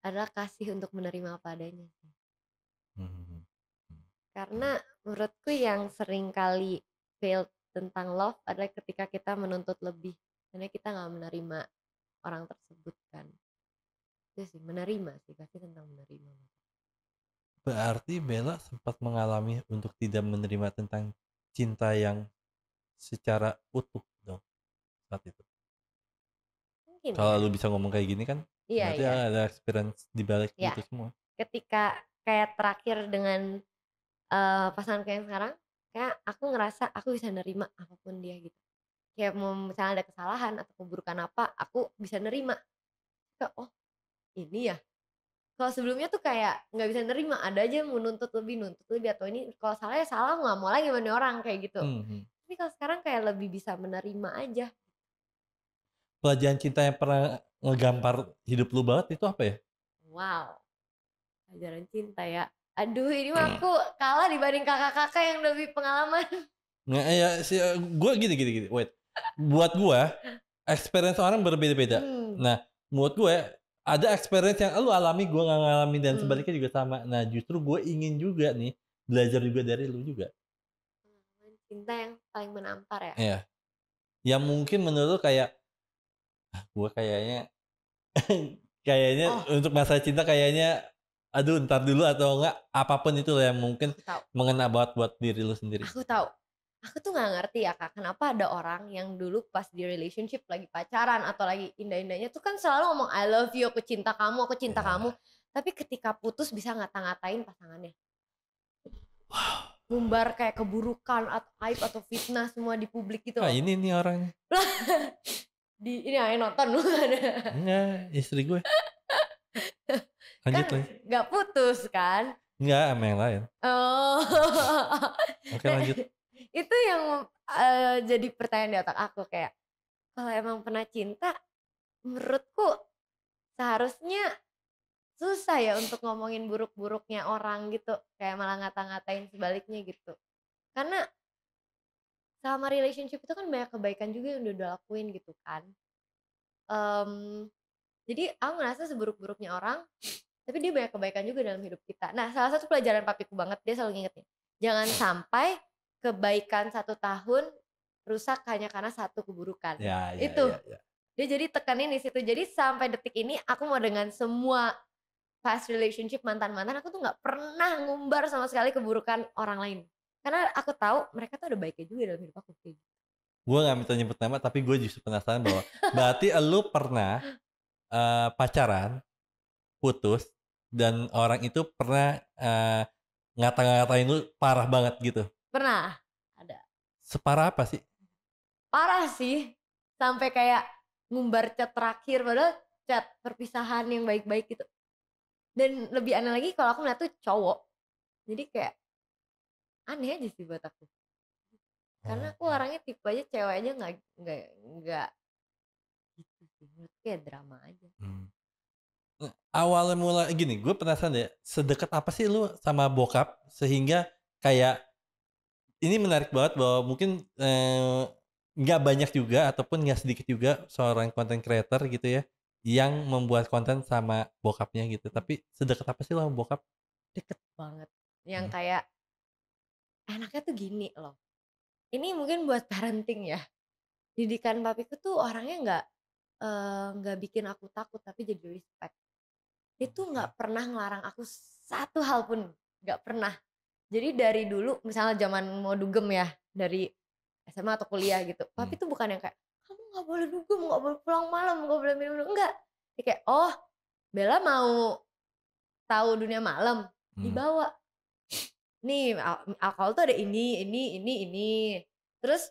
adalah kasih untuk menerima apa adanya sih. Mhm. Karena menurutku yang sering kali fail tentang love adalah ketika kita menuntut lebih. Karena kita nggak menerima orang tersebut kan. Itu sih, menerima sih, pasti tentang menerima. Berarti Bella sempat mengalami untuk tidak menerima tentang cinta yang secara utuh dong saat itu. Mungkin Kalau ya. lu bisa ngomong kayak gini kan, Iya, berarti iya. ada experience di balik Ya, itu semua. ketika kayak terakhir dengan pasanganku yang sekarang, kayak aku ngerasa aku bisa nerima apapun dia gitu. Kayak mau misalnya ada kesalahan atau keburukan apa, aku bisa nerima. Kayak, oh ini ya. Kalau sebelumnya tuh kayak nggak bisa nerima, ada aja yang mau nuntut lebih atau ini kalau salah ya salah, nggak mau lagi sama nih orang kayak gitu. Mhm. Tapi kalau sekarang kayak lebih bisa menerima aja. Pelajaran cinta yang pernah ngegampar hidup lu banget itu apa ya? Wow, pelajaran cinta ya. Aduh, ini mah aku kalah dibanding kakak-kakak yang lebih pengalaman. Nggak ya sih, gue gini, wait. Buat gue, experience orang berbeda-beda. Hmm, Nah, menurut gue ada experience yang lu alami, gue nggak ngalamin dan hmm. sebaliknya juga sama. Nah, justru gue ingin juga nih belajar juga dari lu juga. Pengalaman cinta yang paling menampar ya. Ya, yang mungkin menurut lu kayak gue kayaknya kayaknya Oh, untuk masalah cinta kayaknya aduh ntar dulu atau enggak apapun itu yang mungkin aku tahu. mengena banget buat diri lu sendiri. Aku tahu. Aku tuh nggak ngerti ya Kak, kenapa ada orang yang dulu pas di relationship lagi pacaran atau lagi indah-indahnya tuh kan selalu ngomong I love you, aku cinta kamu, aku cinta kamu. Ya. Tapi ketika putus bisa ngata-ngatain pasangannya. Ngumbar kayak keburukan atau aib atau fitnah semua di publik gitu Ah loh. ini nih orangnya. Di ini aja nonton bukan. Enggak, istri gue. Kan Lanjut lagi. nggak putus kan. Enggak sama yang lain. Oh. Oke Nah, lanjut. itu yang jadi pertanyaan di otak aku kayak kalau emang pernah cinta menurutku seharusnya susah ya untuk ngomongin buruk-buruknya orang gitu, kayak malah ngata-ngatain sebaliknya gitu. Karena selama relationship itu kan banyak kebaikan juga yang udah lakuin gitu kan. Mmm, jadi aku ngerasa seburuk-buruknya orang, tapi dia banyak kebaikan juga dalam hidup kita. Nah, salah satu pelajaran papiku banget, dia selalu ngingetin, jangan sampai kebaikan 1 tahun rusak hanya karena satu keburukan. Itu, Ya. dia jadi tekanin di situ. Jadi sampai detik ini aku mau dengan semua past relationship, mantan-mantan, aku tuh nggak pernah ngumbar sama sekali keburukan orang lain. Karena aku tahu mereka tuh ada baiknya juga dalam hidup aku, kayak gitu. Gue gak minta nyebut nama tapi gue justru penasaran bahwa berarti lu pernah pacaran, putus, dan orang itu pernah ngata-ngatain lu parah banget gitu. Pernah, ada. Separah apa sih? Parah sih, sampai kayak ngumbar chat terakhir, padahal chat perpisahan yang baik-baik gitu. Dan lebih aneh lagi kalau aku ngeliat tuh cowok. Jadi kayak aneh aja sih buat aku. Karena Oh. aku orangnya tipe aja cewek aja nggak gitu sih. Menurutku kayak drama aja. Hmm. Awalnya mulai gini, gue penasaran deh, sedekat apa sih lu sama bokap sehingga kayak ini menarik banget bahwa mungkin nggak banyak juga ataupun nggak sedikit juga seorang content creator gitu ya yang membuat konten sama bokapnya gitu. Tapi sedekat apa sih lo sama bokap? Deket banget. Yang Hmm. kayak enaknya tuh gini loh. Ini mungkin buat parenting ya. Didikan papiku tuh orangnya nggak bikin aku takut tapi jadi respect. Dia tuh nggak pernah ngelarang aku satu hal pun, nggak pernah. Jadi dari dulu misalnya zaman mau dugem ya, dari SMA atau kuliah gitu, Hmm. papi tuh bukan yang kayak, "Kamu nggak boleh dugem, nggak boleh pulang malam, nggak boleh minum dulu," enggak. Dia kayak, "Oh, Bella mau tahu dunia malam, Hmm. dibawa. Nih alkohol tuh ada ini." Terus,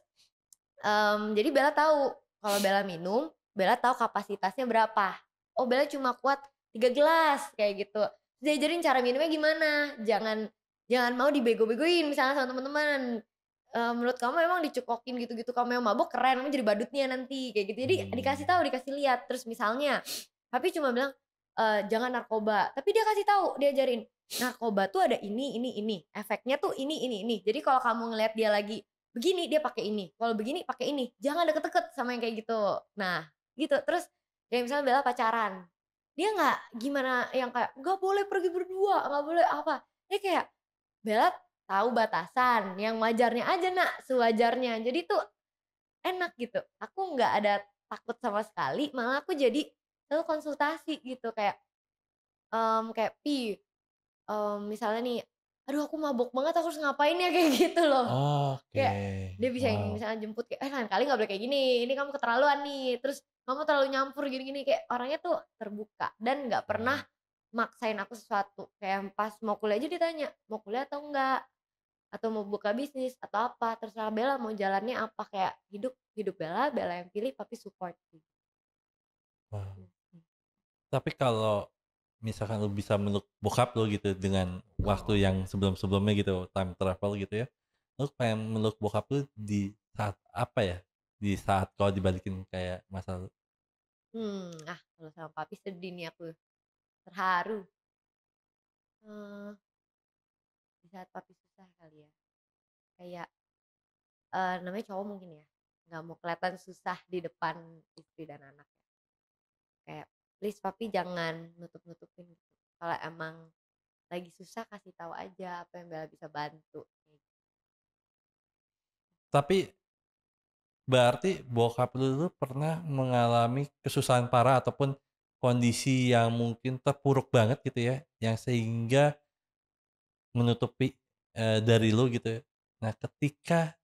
jadi Bella tahu kalau Bella minum, Bella tahu kapasitasnya berapa. Oh, Bella cuma kuat 3 gelas kayak gitu. Diajarin cara minumnya gimana, jangan jangan mau dibego-begoin misalnya sama teman-teman. Menurut kamu emang dicekokin gitu-gitu kamu yang mabok keren, kamu jadi badutnya nanti, kayak gitu. Jadi dikasih Hmm. tahu, dikasih lihat. Terus misalnya, papi cuma bilang, "Jangan narkoba," tapi dia kasih tahu, diajarin, "Narkoba tuh ada ini, efeknya tuh ini. Jadi kalau kamu ngelihat dia lagi begini, dia pakai ini, kalau begini pakai ini, jangan deket-deket sama yang kayak gitu." Nah, gitu. Terus kayak misalnya Bella pacaran, dia nggak gimana yang kayak, "Nggak boleh pergi berdua, nggak boleh apa." Dia kayak, "Bella tahu batasan, yang wajarnya aja Nak, sewajarnya." Jadi tuh enak gitu. Aku nggak ada takut sama sekali, malah aku jadi selalu konsultasi gitu kayak, kayak, "Pi, misalnya nih, aduh aku mabok banget aku harus ngapain ya?" Kayak gitu loh. Oke, Kayak dia bisa yang wow. misalnya jemput kayak, lain kali nggak boleh kayak gini, ini kamu keterlaluan nih, terus kamu terlalu nyampur gini-gini." Kayak orangnya tuh terbuka dan nggak pernah Mmm. maksain aku sesuatu. Kayak pas mau kuliah aja ditanya, "Mau kuliah atau enggak? Atau mau buka bisnis atau apa? Terserah Bella mau jalannya apa." Kayak hidup hidup Bella, Bella yang pilih, tapi support sih. Wow. Mhm. Tapi kalau misalkan lu bisa meluk bokap lu gitu dengan waktu Oh. yang sebelum-sebelumnya gitu, time travel gitu ya, lu pengen meluk bokap lu di saat apa ya? Di saat kalau dibalikin kayak masa lalu? Kalau sama papi sedih nih aku, terharu. Eee, di saat papi susah kali ya, kayak, namanya cowok mungkin ya, nggak mau kelihatan susah di depan istri dan anak ya. Kayak, "Please papi jangan nutup-nutupin," gitu. Kalau emang lagi susah kasih tahu aja apa yang Bella bisa bantu, kayak gitu. Tapi berarti bokap lu tuh pernah mengalami kesusahan parah ataupun kondisi yang mungkin terpuruk banget gitu ya, yang sehingga menutupi, dari lu gitu ya. Nah ketika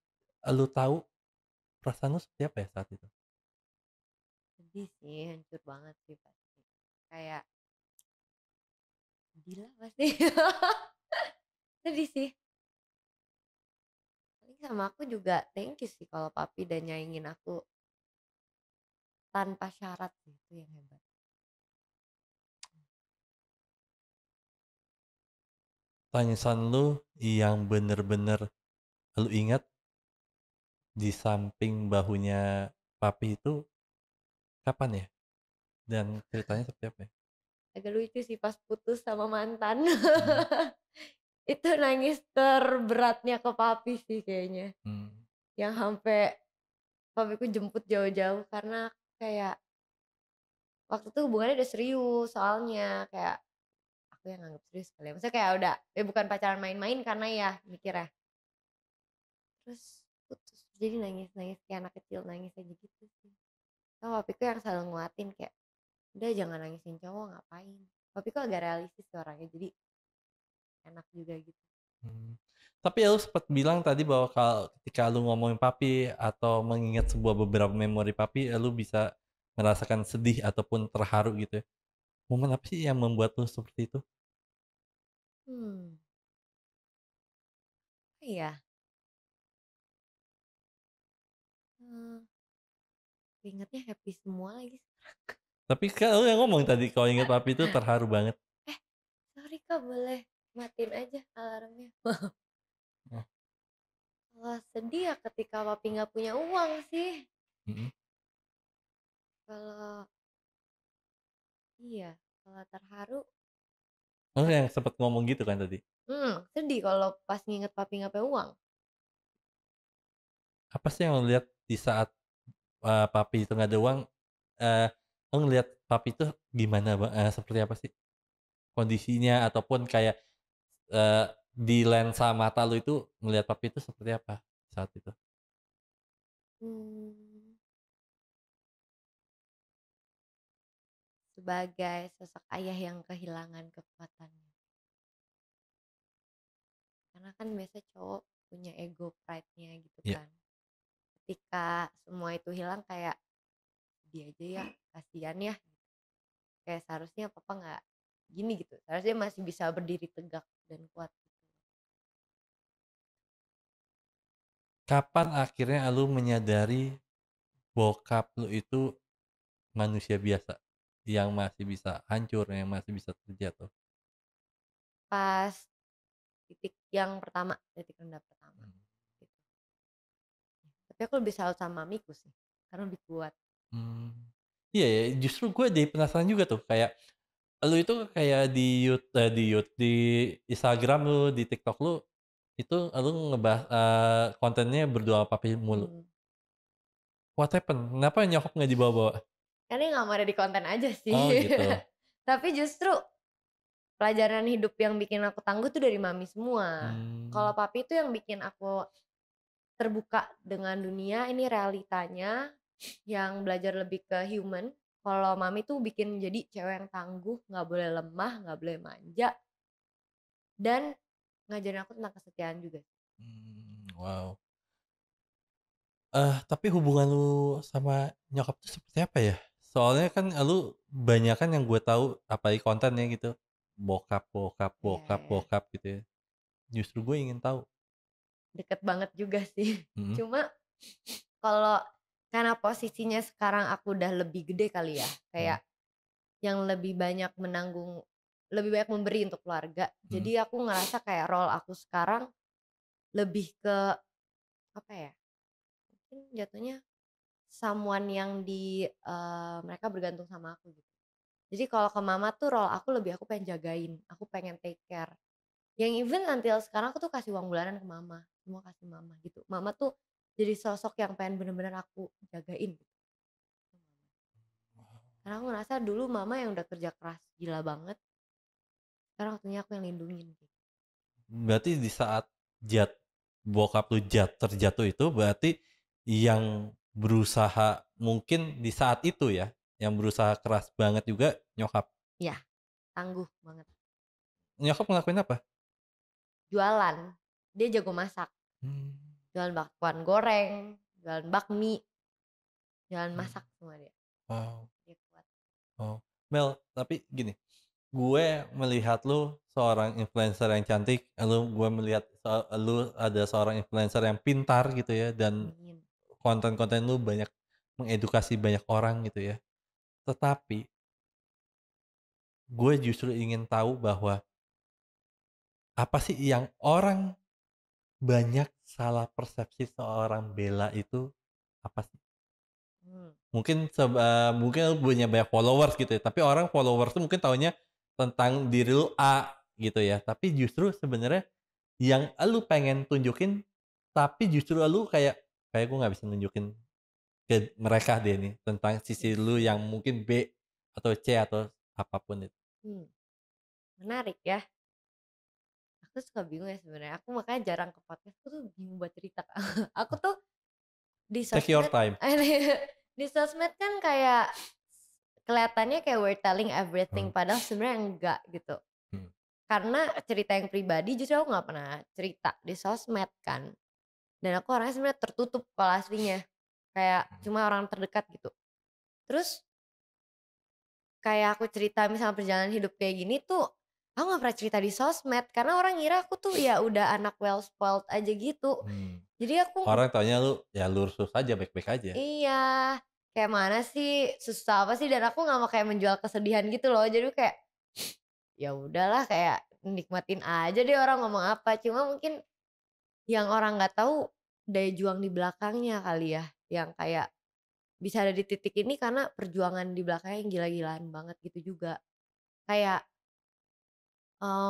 lu tahu, perasaan lu seperti apa ya saat itu? Sedih sih, hancur banget sih pasti. Kayak gila pasti. Sedih sih. Paling sama aku juga thank you sih kalau papi udah nyaingin aku tanpa syarat sih, itu yang hebat. Tangisan lu yang bener-bener lu ingat di samping bahunya papi itu kapan ya? Dan ceritanya seperti apa ya? Agak lucu sih pas putus sama mantan. Mmm. Itu nangis terberatnya ke papi sih kayaknya. Mmm. Yang sampai papiku jemput jauh-jauh karena kayak waktu itu hubungannya udah serius soalnya, kayak aku yang nganggep serius kali ya. Maksudnya kayak udah ya bukan pacaran main-main karena ya mikirnya. Terus putus, jadi nangis-nangis kayak anak kecil nangis aja gitu sih. Sama papiku yang selalu nguatin kayak, "Udah jangan nangisin cowok, ngapain." Papiku agak realistis sih orangnya, jadi enak juga gitu. Mmm. Tapi lu sempet bilang tadi bahwa ketika lu ngomongin papi atau mengingat sebuah beberapa memori papi, lu bisa merasakan sedih ataupun terharu gitu ya. Momen apa sih yang membuat lu seperti itu? Hmm, iya, eee, keingetnya happy semua lagi. Tapi kan lu yang ngomong tadi kalau inget papi itu terharu banget. Eh, sorry Kak, boleh matiin aja alarmnya. Oh, Kalau sedih ya ketika papi nggak punya uang sih. mhm. Kalau iya, kalau terharu, Oh yang sempet ngomong gitu kan tadi? sedih kalau pas nginget papi nggak punya uang. Apa sih yang lu lihat di saat, papi itu nggak ada uang, eee, lu ngelihat papi itu gimana seperti apa sih kondisinya ataupun kayak, di lensa mata lu itu ngelihat papi itu seperti apa saat itu? Mmm, sebagai sosok ayah yang kehilangan kekuatannya. Karena kan biasa cowok punya ego pride-nya gitu Iya. kan. Ketika semua itu hilang kayak, "Dia aja ya, kasihan ya." Kayak seharusnya papa nggak gini gitu, seharusnya masih bisa berdiri tegak dan kuat gitu. Kapan akhirnya lu menyadari bokap lu itu manusia biasa, yang masih bisa hancur, yang masih bisa terjatuh? pas titik yang pertama, titik rendah pertama gitu. Tapi aku lebih salut sama mamiku sih, karena lebih kuat. Mmm. Iya ya, justru gue jadi penasaran juga tuh, kayak lu itu kayak di Instagram lu, di TikTok lu, itu lu kontennya berdua sama papi mulu. Mhm. What happened? Kenapa nyokap nggak dibawa-bawa? Karena nggak mau ada di konten aja sih. Oh gitu. Tapi justru pelajaran hidup yang bikin aku tangguh tuh dari mami semua. Kalau Mmm. papi itu yang bikin aku terbuka dengan dunia, ini realitanya, yang belajar lebih ke human. Kalau mami tuh bikin jadi cewek yang tangguh, nggak boleh lemah, nggak boleh manja, dan ngajarin aku tentang kesetiaan juga. Wow. Tapi hubungan lu sama nyokap tuh seperti apa ya? Soalnya kan lu banyakan yang gue tahu, apalagi kontennya gitu, bokap bokap Iya, bokap iya. bokap gitu ya. Justru gue ingin tahu. Deket banget juga sih. Mhm, Cuma kalau karena posisinya sekarang aku udah lebih gede kali ya, mhm, kayak yang lebih banyak menanggung, lebih banyak memberi untuk keluarga. mhm, Jadi aku ngerasa kayak role aku sekarang lebih ke apa ya? Mungkin jatuhnya someone yang mereka bergantung sama aku gitu. Jadi kalau ke mama tuh role aku lebih aku pengen jagain, aku pengen take care. Yang even until sekarang aku tuh kasih uang bulanan ke mama, semua kasih mama gitu. Mama tuh jadi sosok yang pengen bener-bener aku jagain gitu. Karena aku ngerasa dulu mama yang udah kerja keras gila banget, sekarang waktunya aku yang lindungin gitu. berarti di saat bokap lu terjatuh itu berarti yang berusaha mungkin di saat itu ya, yang berusaha keras banget juga nyokap. Iya, tangguh banget. Nyokap ngelakuin apa? Jualan, dia jago masak, Mmm, jualan bakwan goreng, jualan bakmi, jualan mmm, masak semua dia. wow. Dia kuat. Oh, Mel, tapi gini, gue melihat lu seorang influencer yang cantik, gue melihat lu ada seorang influencer yang pintar gitu ya, dan Amin. konten-konten lu banyak mengedukasi banyak orang gitu ya. Tetapi gue justru ingin tahu bahwa apa sih yang orang banyak salah persepsi seorang Bella itu apa sih? Hmm. Mungkin lu punya banyak followers gitu ya, tapi orang followers tuh mungkin taunya tentang diri lu A gitu ya, tapi justru sebenarnya yang lu pengen tunjukin, tapi justru lu kayak gue nggak bisa nunjukin ke mereka deh nih, tentang Iya sisi lu sih. yang mungkin B atau C atau apapun itu. Hmm, menarik ya. Aku suka bingung ya sebenarnya. Aku makanya jarang ke podcast. Aku tuh bingung buat cerita. Kak. Aku tuh di Take your sosmed, time. di sosmed kan kayak kelihatannya kayak we're telling everything, Hmm, padahal sebenarnya enggak gitu. hmm, Karena cerita yang pribadi justru aku nggak pernah cerita di sosmed kan. Dan aku orangnya sebenarnya tertutup kalau aslinya. Kayak hmm, cuma orang terdekat gitu. Terus kayak aku cerita misalnya perjalanan hidup kayak gini tuh, aku nggak pernah cerita di sosmed karena orang ngira aku tuh ya udah anak well spoiled aja gitu. hmm. Jadi aku Orang taunya lu ya lurus aja, baik-baik aja. iya, kayak mana sih, susah apa sih, dan aku nggak mau kayak menjual kesedihan gitu loh. Jadi kayak ya udahlah kayak nikmatin aja deh orang ngomong apa. Cuma mungkin yang orang nggak tahu daya juang di belakangnya kali ya, yang kayak bisa ada di titik ini karena perjuangan di belakangnya yang gila-gilaan banget gitu juga. Kayak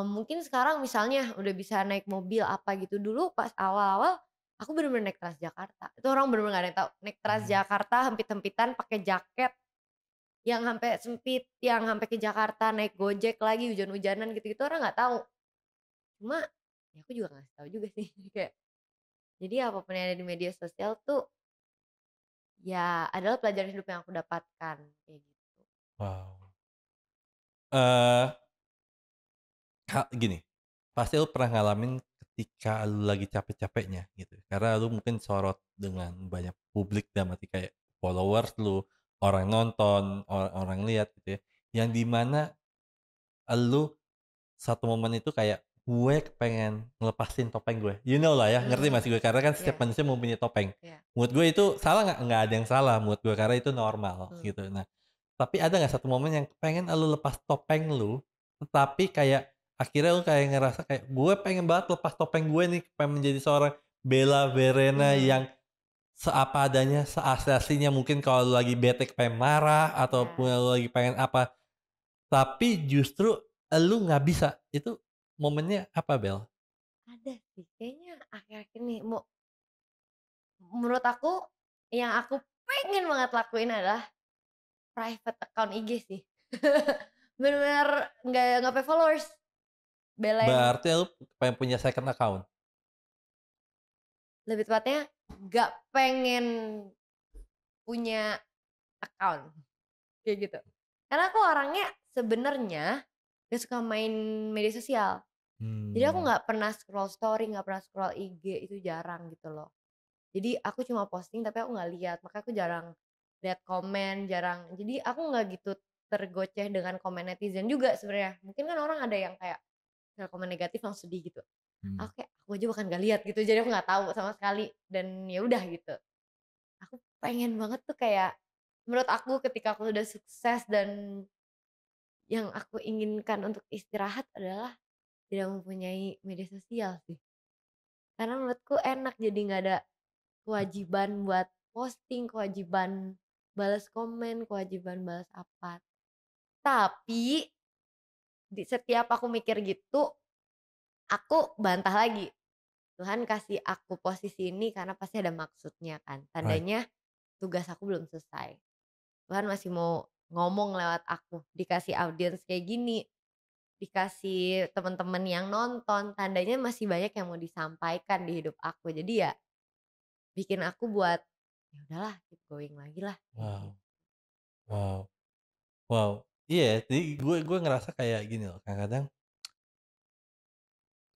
mungkin sekarang misalnya udah bisa naik mobil apa gitu, dulu pas awal-awal aku bener-bener naik Transjakarta, itu orang bener-bener gak ada yang tahu, naik Hmm. Transjakarta hempit-hempitan pakai jaket yang sampai sempit, yang sampai ke Jakarta, naik Gojek lagi hujan-hujanan gitu-gitu orang nggak tahu. Cuma ya aku juga ngasih tahu juga sih kayak jadi apapun yang ada di media sosial tuh ya adalah pelajaran hidup yang aku dapatkan kayak gitu. Wow. Eee, gini, pasti lu pernah ngalamin ketika lu lagi capek-capeknya gitu, karena lu mungkin sorot dengan banyak publik dalam arti kayak followers lu, orang nonton, orang lihat gitu ya, yang di mana lu satu momen itu kayak, "Gue pengen ngelepasin topeng gue." You know lah ya, ngerti Ah, maksud gue? Karena kan iya, setiap manusia mempunyai topeng. iya, Menurut gue itu salah nggak? Nggak ada yang salah menurut gue, karena itu normal hmm. gitu. Nah, tapi ada nggak satu momen yang pengen lu lepas topeng lu, tetapi kayak akhirnya lu kayak ngerasa kayak, "Gue pengen banget lepas topeng gue nih, pengen menjadi seorang Bella Verena Mhm, yang seapa adanya, seasli-aslinya." Mungkin kalau lu lagi bete pengen marah, ataupun iya, lu lagi pengen apa, tapi justru lu nggak bisa. Itu momennya apa, Bel? ada sih kayaknya akhir-akhir nih menurut aku yang aku pengen banget lakuin adalah private account IG sih. Bener-bener nggak pakai followers, Bella yang Berarti lu pengen punya second account? lebih tepatnya nggak pengen punya account, kayak gitu. Karena aku orangnya sebenarnya gak suka main media sosial. Jadi aku Mmm, nggak pernah scroll story, nggak pernah scroll IG, itu jarang gitu loh. Jadi aku cuma posting tapi aku nggak lihat, makanya aku jarang lihat komen, jarang jadi aku nggak gitu tergoceh dengan komen netizen juga sebenarnya. Mungkin kan orang ada yang kayak misalnya komen negatif langsung sedih gitu. mmm, Aku aja bahkan nggak lihat gitu, jadi aku nggak tahu sama sekali dan ya udah gitu. Aku pengen banget tuh kayak menurut aku ketika aku udah sukses dan yang aku inginkan untuk istirahat adalah tidak mempunyai media sosial sih. Karena menurutku enak jadi nggak ada kewajiban buat posting, kewajiban balas komen, kewajiban balas apa. Tapi di setiap aku mikir gitu, aku bantah lagi. Tuhan kasih aku posisi ini karena pasti ada maksudnya kan. right. Tandanya tugas aku belum selesai. Tuhan masih mau ngomong lewat aku. Dikasih audiens kayak gini, dikasih teman-teman yang nonton, tandanya masih banyak yang mau disampaikan di hidup aku. Jadi ya bikin aku buat ya udahlah keep going lagi lah kayak gitu. Wow, wow, wow. Iya, jadi gue ngerasa kayak gini loh, kadang-kadang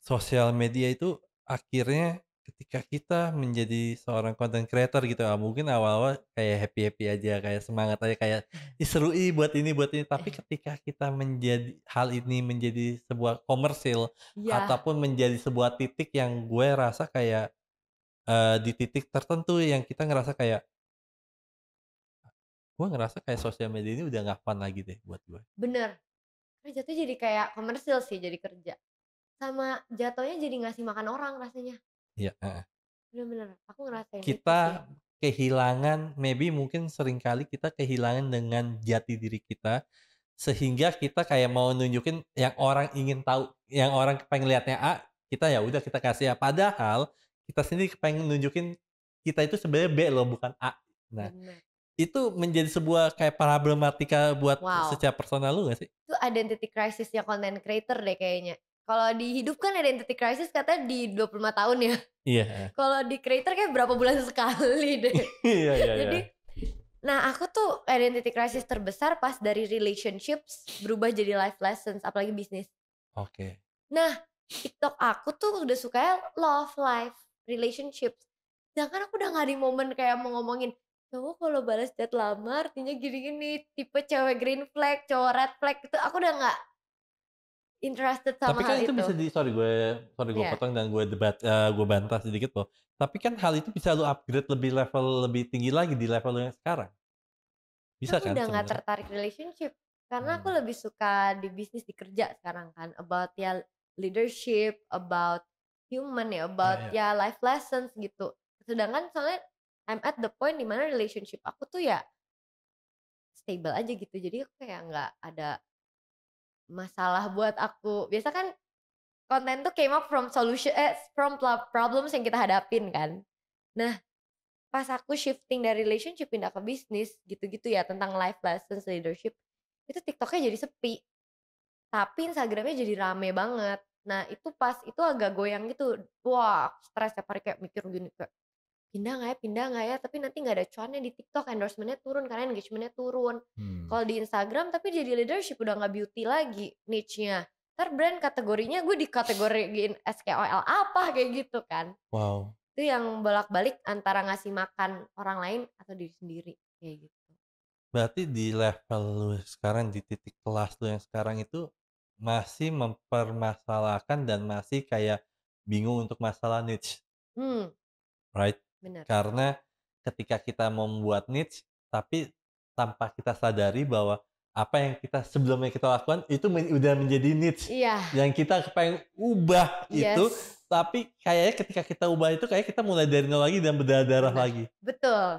sosial media itu akhirnya ketika kita menjadi seorang content creator gitu ya, mungkin awal-awal kayak happy-happy aja, kayak semangat aja, kayak, "Ih seru ih buat ini." Tapi ketika kita menjadi hal ini menjadi sebuah komersil, Iya, ataupun menjadi sebuah titik yang gue rasa kayak, di titik tertentu yang kita ngerasa kayak, gue ngerasa kayak sosial media ini udah nggak fun lagi deh buat gue. bener. Kan jatuhnya jadi kayak komersil sih jadi kerja. Sama jatuhnya jadi ngasih makan orang rasanya. Iya, heeh. Bener-bener, aku ngerasain itu sih. Kita kehilangan, maybe mungkin seringkali kita kehilangan dengan jati diri kita, sehingga kita kayak mau nunjukin yang orang ingin tahu, yang orang pengen lihatnya A, kita ya udah kita kasih A. Padahal kita sendiri pengen nunjukin kita itu sebenarnya B loh, bukan A. Nah, Bener. itu menjadi sebuah kayak problematika buat Wow, secara personal lu gak sih? itu identity crisis-nya content creator deh kayaknya. Kalau di hidup kan identity crisis katanya di 25 tahun ya. Iya, heeh. Kalau di creator kayak berapa bulan sekali deh. Iya iya iya. Jadi, nah aku tuh identity crisis terbesar pas dari relationships berubah jadi life lessons, apalagi bisnis. Oke. Nah, TikTok aku tuh udah sukanya love life, relationships. Sedangkan aku udah gak di momen kayak mau ngomongin, cowok kalau balas chat lama artinya gini-gini, tipe cewek green flag, cowok red flag itu aku udah gak interested Tapi sama kan hal itu itu. bisa sorry gue Iya, potong dan gue bantah sedikit loh. Tapi kan hal itu bisa lu upgrade lebih level lebih tinggi lagi di level lu yang sekarang. Bisa aku kan udah gak sebenarnya? tertarik relationship. Karena aku Mmm, lebih suka di bisnis, di kerja sekarang kan. About ya leadership, about human ya, iya about iya. ya life lessons gitu. Sedangkan soalnya I'm at the point dimana relationship aku tuh ya stable aja gitu. Jadi aku kayak nggak ada masalah buat aku. Biasa kan konten tuh came up from problems yang kita hadapin kan. Nah, pas aku shifting dari relationship pindah ke bisnis gitu-gitu ya tentang life lessons, leadership, itu TikToknya jadi sepi. Tapi Instagramnya jadi rame banget. Nah, itu pas itu agak goyang gitu. Wah, stres tiap hari kayak mikir gini kayak pindah nggak ya? Tapi nanti nggak ada cuannya di TikTok, endorsement-nya turun karena engagement-nya turun. Mmm, Kalau di Instagram tapi jadi leadership udah nggak beauty lagi niche-nya. Entar brand kategorinya gue dikategoriin SKOL apa kayak gitu kan. wow. Itu yang bolak-balik antara ngasih makan orang lain atau diri sendiri kayak gitu. Berarti di level lu sekarang, di titik kelas lu yang sekarang itu, masih mempermasalahkan dan masih kayak bingung untuk masalah niche, Hmm, right? bener. Karena ketika kita membuat niche, tapi tanpa kita sadari bahwa apa yang kita sebelumnya kita lakukan itu udah menjadi needs Iya, yang kita pengen ubah itu, yes, tapi kayaknya ketika kita ubah itu kayak kita mulai dari nol lagi dan berdarah-darah benar, lagi. betul,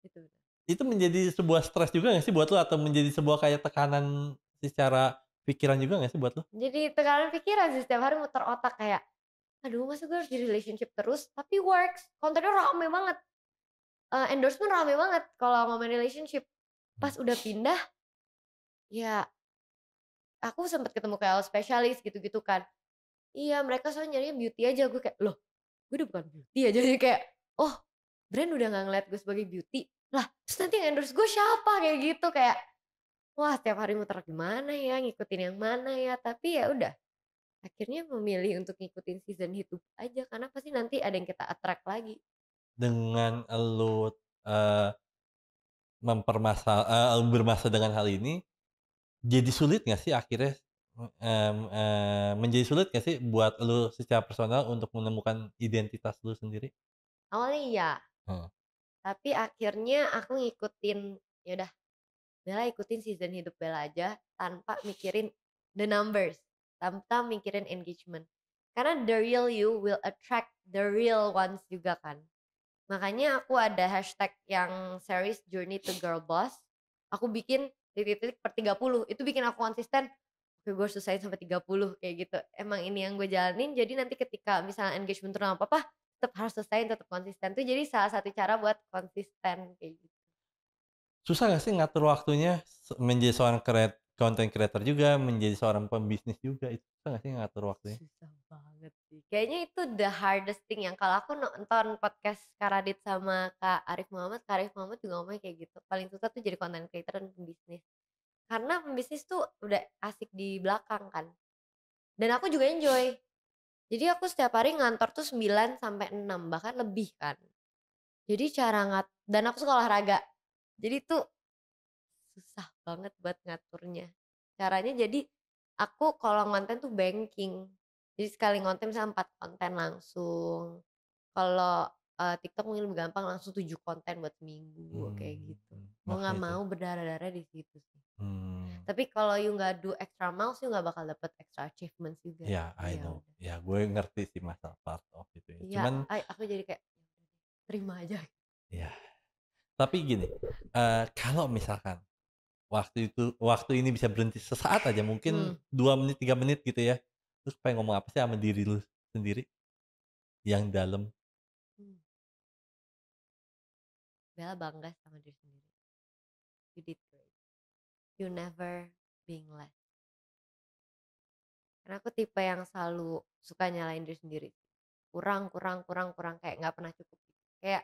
itu benar. Itu menjadi sebuah stres juga nggak sih buat lo atau menjadi sebuah kayak tekanan secara pikiran juga nggak sih buat lo? Jadi tekanan pikiran sih setiap hari muter otak kayak, "Aduh masa gue harus di relationship terus?" Tapi works, kontennya rame banget, endorsement rame banget kalau ngomongin relationship. Pas udah pindah, ya aku sempet ketemu KL spesialis gitu-gitu kan. Iya mereka soalnya nyarinya beauty aja, gue kayak, "Loh gue udah bukan beauty ya?" Jadinya kayak, "Oh brand udah nggak ngeliat gue sebagai beauty? Lah terus nanti yang endorse gue siapa?" Kayak gitu, kayak, wah setiap hari muter gimana ya, ngikutin yang mana ya, tapi ya udah, akhirnya memilih untuk ngikutin season hidup aja, karena pasti nanti ada yang kita attract lagi. Dengan lo bermasalah dengan hal ini, jadi sulit nggak sih akhirnya, menjadi sulit nggak sih buat lu secara personal untuk menemukan identitas lu sendiri? Awalnya iya, Heeh. tapi akhirnya aku ngikutin, ya udah Bella ikutin season hidup Bella aja tanpa mikirin the numbers, tanpa mikirin engagement. Karena the real you will attract the real ones juga kan. Makanya aku ada hashtag yang series Journey to Girl Boss. Aku bikin titik-titik per 30. Itu bikin aku konsisten. Oke gue harus selesai sampai 30 kayak gitu. Emang ini yang gue jalanin. Jadi nanti ketika misalnya engagement turun apa-apa, tetap harus selesai, tetap konsisten. Tuh jadi salah satu cara buat konsisten kayak gitu. Susah nggak sih ngatur waktunya menjadi seorang content creator juga, menjadi seorang pembisnis juga, itu susah nggak sih ngatur waktunya? Susah banget sih. Kayaknya itu the hardest thing yang kalau aku nonton podcast Kak Radit sama Kak Arif Muhammad juga ngomongnya kayak gitu. Paling susah tuh jadi content creator dan pembisnis. Karena pembisnis tuh udah asik di belakang kan. Dan aku juga enjoy. Jadi aku setiap hari ngantor tuh 9 sampai 6 bahkan lebih kan. Jadi dan aku suka olahraga. Jadi tuh susah banget buat ngaturnya. Caranya jadi aku kalau ngonten tuh banking. Jadi sekali ngonten misalnya 4 konten langsung. Kalau, TikTok mungkin lebih gampang langsung 7 konten buat seminggu kayak gitu. Mau nggak Makanya itu. mau berdarah-darah di situ sih. Mmm, Tapi kalau you nggak do extra miles you nggak bakal dapet extra achievements juga. ya Jadi I ya know. udah. Ya gue ngerti sih masalah part of itu ya. Iya, Cuman aku jadi kayak, "Ya udah deh, terima aja." ya, tapi gini, kalau misalkan waktu ini bisa berhenti sesaat aja mungkin Hmm, 2 menit, 3 menit gitu ya, terus pengen ngomong apa sih sama diri lu sendiri yang dalam? mmm, Bella bangga sama diri sendiri. You did great. You never being less. Karena aku tipe yang selalu suka nyalain diri sendiri. Kurang kurang kurang kurang, kayak nggak pernah cukup gitu. Kayak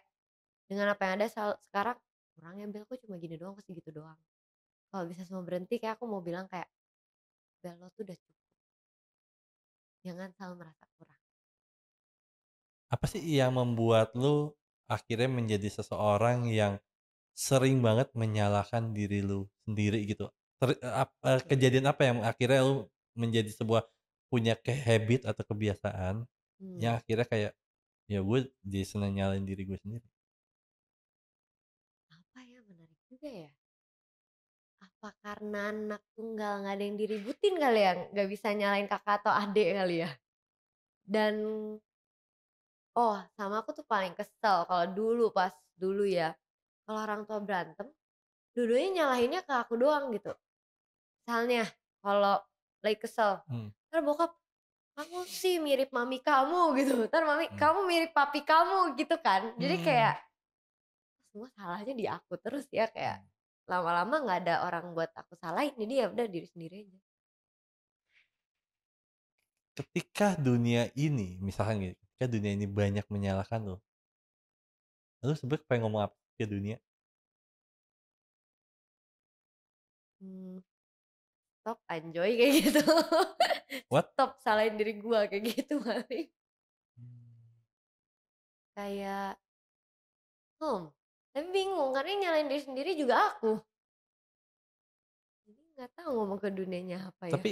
dengan apa yang ada sekarang, "Kurang ya Bel, kok cuma gini doang, kok segitu doang." Kalau bisa semua berhenti kayak aku mau bilang kayak, "Bel, lo tuh udah cukup, jangan selalu merasa kurang." Apa sih yang membuat lu akhirnya menjadi seseorang yang sering banget menyalahkan diri lu sendiri gitu? Oke, Kejadian apa yang akhirnya lu menjadi sebuah punya habit atau kebiasaan mmm, yang akhirnya kayak, ya gue jadi seneng nyalain diri gue sendiri? apa ya, menarik juga ya. Apa karena anak tunggal nggak ada yang diributin kali ya, nggak bisa nyalain kakak atau adik kali ya? Dan oh, sama aku tuh paling kesel kalau pas dulu ya, kalau orang tua berantem, dua-duanya nyalahinnya ke aku doang gitu. Misalnya kalau lagi kesel, Mmm, entar bokap, "Kamu sih mirip mami kamu," gitu, entar mami, mmm, "Kamu mirip papi kamu," gitu kan. Jadi mmm, kayak semua salahnya di aku terus ya, kayak mmm. lama-lama nggak ada orang buat aku salahin, jadi ya udah diri sendiri aja. Ketika dunia ini misalkan gini, ketika dunia ini banyak menyalahkan lu, lu sebenarnya pengen ngomong apa ke dunia? Mmm, stop enjoy kayak gitu. What? Stop salahin diri gua kayak gitu paling. Mmm. Kayak, tapi bingung karena yang nyalahin diri sendiri juga aku. Jadi nggak tahu ngomong ke dunianya apa ya. Tapi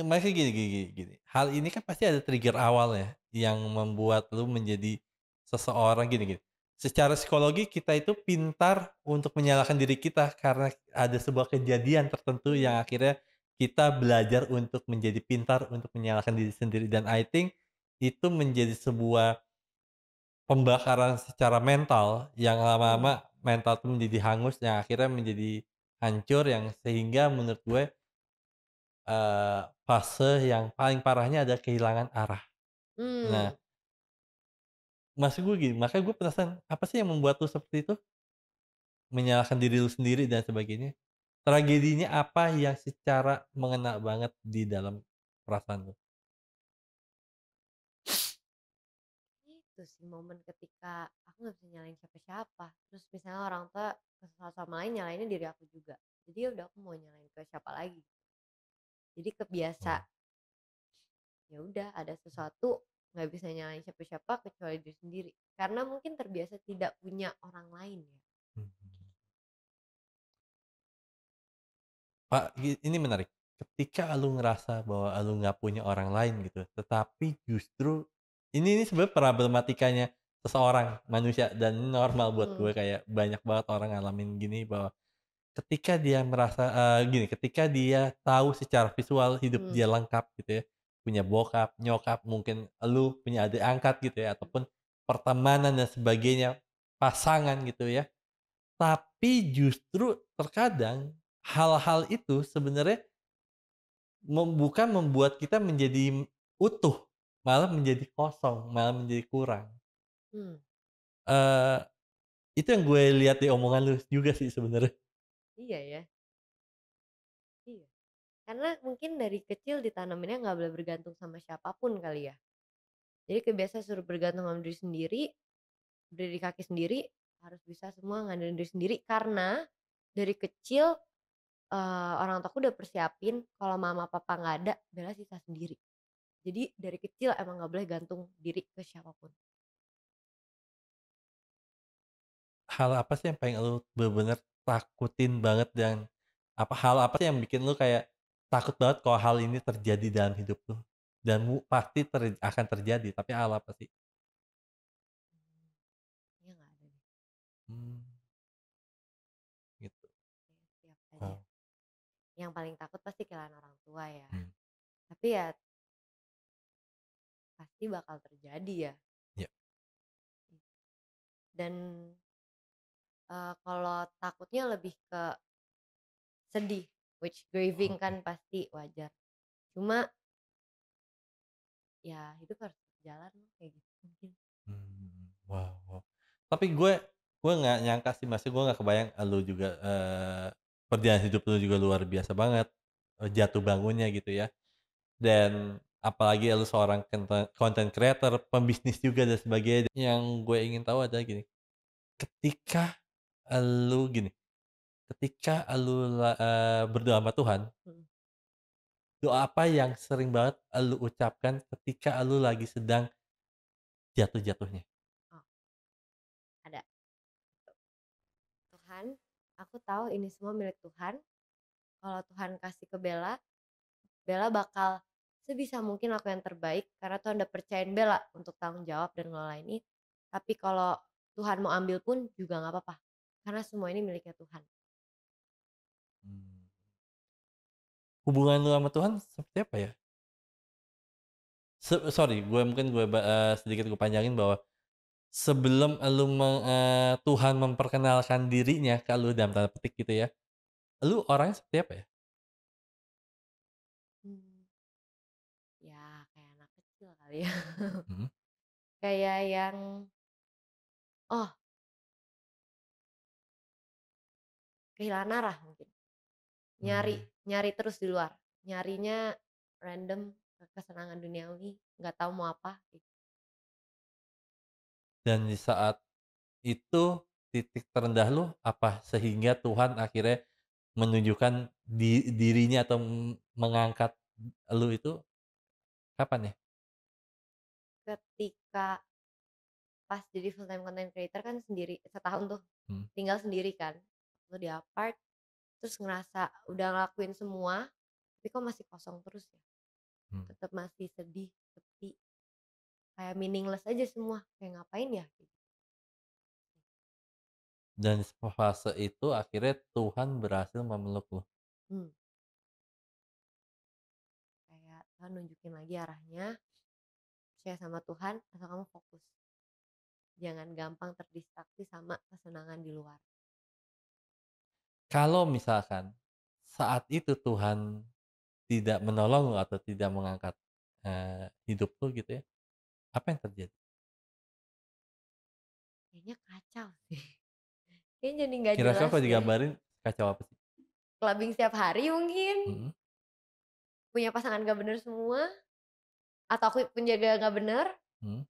makanya gini, hal ini kan pasti ada trigger awal ya, yang membuat lu menjadi seseorang gini, secara psikologi kita itu pintar untuk menyalahkan diri kita karena ada sebuah kejadian tertentu Mmm, yang akhirnya kita belajar untuk menjadi pintar untuk menyalahkan diri sendiri dan I think itu menjadi sebuah pembakaran secara mental yang mhm, lama-lama mental tuh menjadi hangus yang akhirnya menjadi hancur yang sehingga menurut gue, fase yang paling parahnya adalah kehilangan arah. Nah, mmm, maksud gue gini, makanya gue penasaran, apa sih yang membuat lu seperti itu? Menyalahkan diri lu sendiri dan sebagainya? Tragedinya apa yang secara mengena banget di dalam perasaan lu? itu sih momen ketika aku nggak bisa nyalain siapa-siapa, terus misalnya orang tua kesel sama lain nyalainnya diri aku juga. Jadi ya udah aku mau nyalain ke siapa lagi. Jadi kebiasa, Oh, ya udah ada sesuatu nggak bisa nyalain siapa-siapa kecuali diri sendiri. Karena mungkin terbiasa tidak punya orang lain ya. mhm. Pak, ini menarik. Ketika lu ngerasa bahwa lu nggak punya orang lain gitu, tetapi justru ini sebenarnya problematikanya seseorang, manusia dan ini normal buat Mhm, gue kayak banyak banget orang ngalamin gini bahwa ketika dia merasa, gini, ketika dia tahu secara visual hidup mmm, dia lengkap gitu ya, punya bokap, nyokap, mungkin lu punya adik angkat gitu ya, ataupun pertemanan dan sebagainya, pasangan gitu ya. Tapi justru terkadang hal-hal itu sebenarnya bukan membuat kita menjadi utuh, malah menjadi kosong, malah menjadi kurang. mmm, Eee, itu yang gue lihat di omongan lu juga sih sebenarnya. iya ya, iya. Karena mungkin dari kecil ditanaminnya nggak boleh bergantung sama siapapun kali ya. Jadi kebiasa suruh bergantung sama diri sendiri, berdiri di kaki sendiri, harus bisa semua ngandelin diri sendiri karena dari kecil, orang tuaku udah persiapin kalau mama papa nggak ada, Bella sisa sendiri. Jadi dari kecil emang nggak boleh gantung diri ke siapapun. Hal apa sih yang paling lu bener-bener takutin banget dan hal apa sih yang bikin lu kayak takut banget kalau hal ini terjadi dalam hidup lu? Dan pasti akan terjadi, tapi hal apa sih? Mmm, kayaknya nggak ada deh, Mmm, gitu. kayaknya siap aja. Wow, Yang paling takut pasti kehilangan orang tua ya, mmm, tapi ya pasti bakal terjadi ya. iya, Dan, kalau takutnya lebih ke sedih, which grieving kan oke. pasti wajar. Cuma ya hidup harus berjalan kayak gitu mungkin. Wow, wow. Tapi gue nggak nyangka sih, maksudnya gue nggak kebayang lu juga, perjalanan hidup lu juga luar biasa banget, jatuh bangunnya gitu ya. Dan apalagi lu seorang content creator, pembisnis juga dan sebagainya. Yang gue ingin tahu adalah gini, ketika gini, ketika berdoa sama Tuhan, Mhm, doa apa yang sering banget lu ucapkan ketika lu lagi sedang jatuh-jatuhnya? oh ada. Tuhan, aku tahu ini semua milik Tuhan, kalau Tuhan kasih ke Bella, Bella bakal sebisa mungkin lakuin yang terbaik karena Tuhan udah percayain Bella untuk tanggung jawab dan ngelola ini. Tapi kalau Tuhan mau ambil pun juga nggak apa-apa, karena semua ini miliknya Tuhan. Mmm. Hubungan lu sama Tuhan seperti apa ya? Sorry, sedikit gue panjangin bahwa sebelum Tuhan memperkenalkan dirinya ke lu dalam tanda petik gitu ya, lu orangnya seperti apa ya? Mmm, ya kayak anak kecil kali ya. Mhm, Kayak yang, oh kehilangan arah mungkin, nyari mmm, nyari terus di luar, nyarinya random, kesenangan duniawi, nggak tahu mau apa gitu. dan di saat itu titik terendah lu apa? Sehingga Tuhan akhirnya menunjukkan dirinya atau mengangkat lu itu kapan ya? Ketika pas jadi full time content creator kan sendiri setahun tuh, Mmm, tinggal sendiri kan, waktu di apart, terus ngerasa udah ngelakuin semua, tapi kok masih kosong terus ya, mmm. tetap masih sedih, sepi, kayak meaningless aja semua, kayak ngapain ya gitu. Dan fase itu akhirnya Tuhan berhasil memeluk lo. Hmm, kayak Tuhan nunjukin lagi arahnya, percaya sama Tuhan, asal kamu fokus. Jangan gampang terdistraksi sama kesenangan di luar. Kalau misalkan saat itu Tuhan tidak menolong lo atau tidak mengangkat, hidup lo gitu ya, apa yang terjadi? Kayaknya kacau sih. Kayaknya jadi nggak Kira-kira jelas kalau deh. digambarin kacau apa sih? Clubbing setiap hari mungkin, Mhm, punya pasangan gak bener semua, atau aku penjaga gak bener, mhm.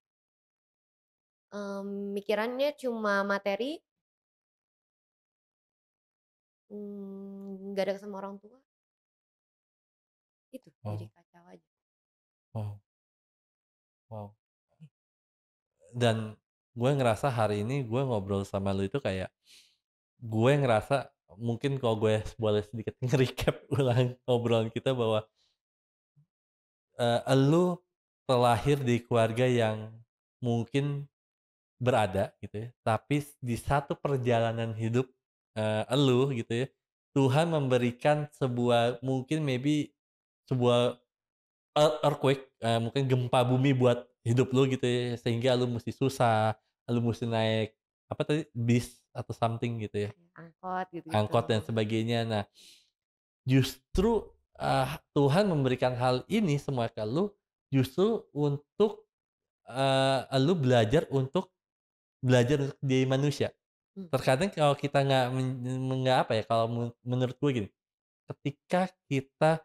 mikirannya cuma materi, nggak ada sama orang tua, itu jadi Oh, kacau aja. wow, wow. Dan gue ngerasa hari ini gue ngobrol sama lu itu kayak, gue ngerasa mungkin kalau gue boleh sedikit nge-recap ulang obrolan kita bahwa, elu terlahir di keluarga yang mungkin berada gitu ya, tapi di satu perjalanan hidup, elu gitu ya, Tuhan memberikan sebuah mungkin maybe sebuah earthquake, mungkin gempa bumi buat hidup lu gitu ya, sehingga lu musti susah, lu musti naik apa tadi, bis atau something gitu ya, Kayak angkot gitu-gitu. angkot dan sebagainya. Nah, justru, Tuhan memberikan hal ini semua ke lu, justru untuk, lu belajar untuk jadi manusia. Mmm, Terkadang kalau kita nggak apa ya, kalau menurut gue gini, ketika kita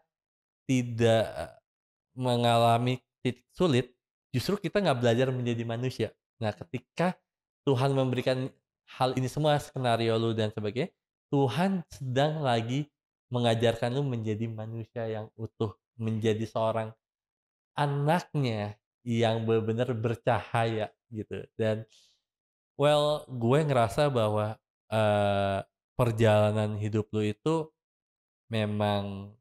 tidak mengalami titik sulit, justru kita nggak belajar menjadi manusia. Nah, iya, ketika Tuhan memberikan hal ini semua, skenario lu dan sebagainya, Tuhan sedang lagi mengajarkan lu menjadi manusia yang utuh, menjadi seorang anaknya yang benar-benar bercahaya gitu. Dan well, gue ngerasa bahwa, perjalanan hidup lu itu memang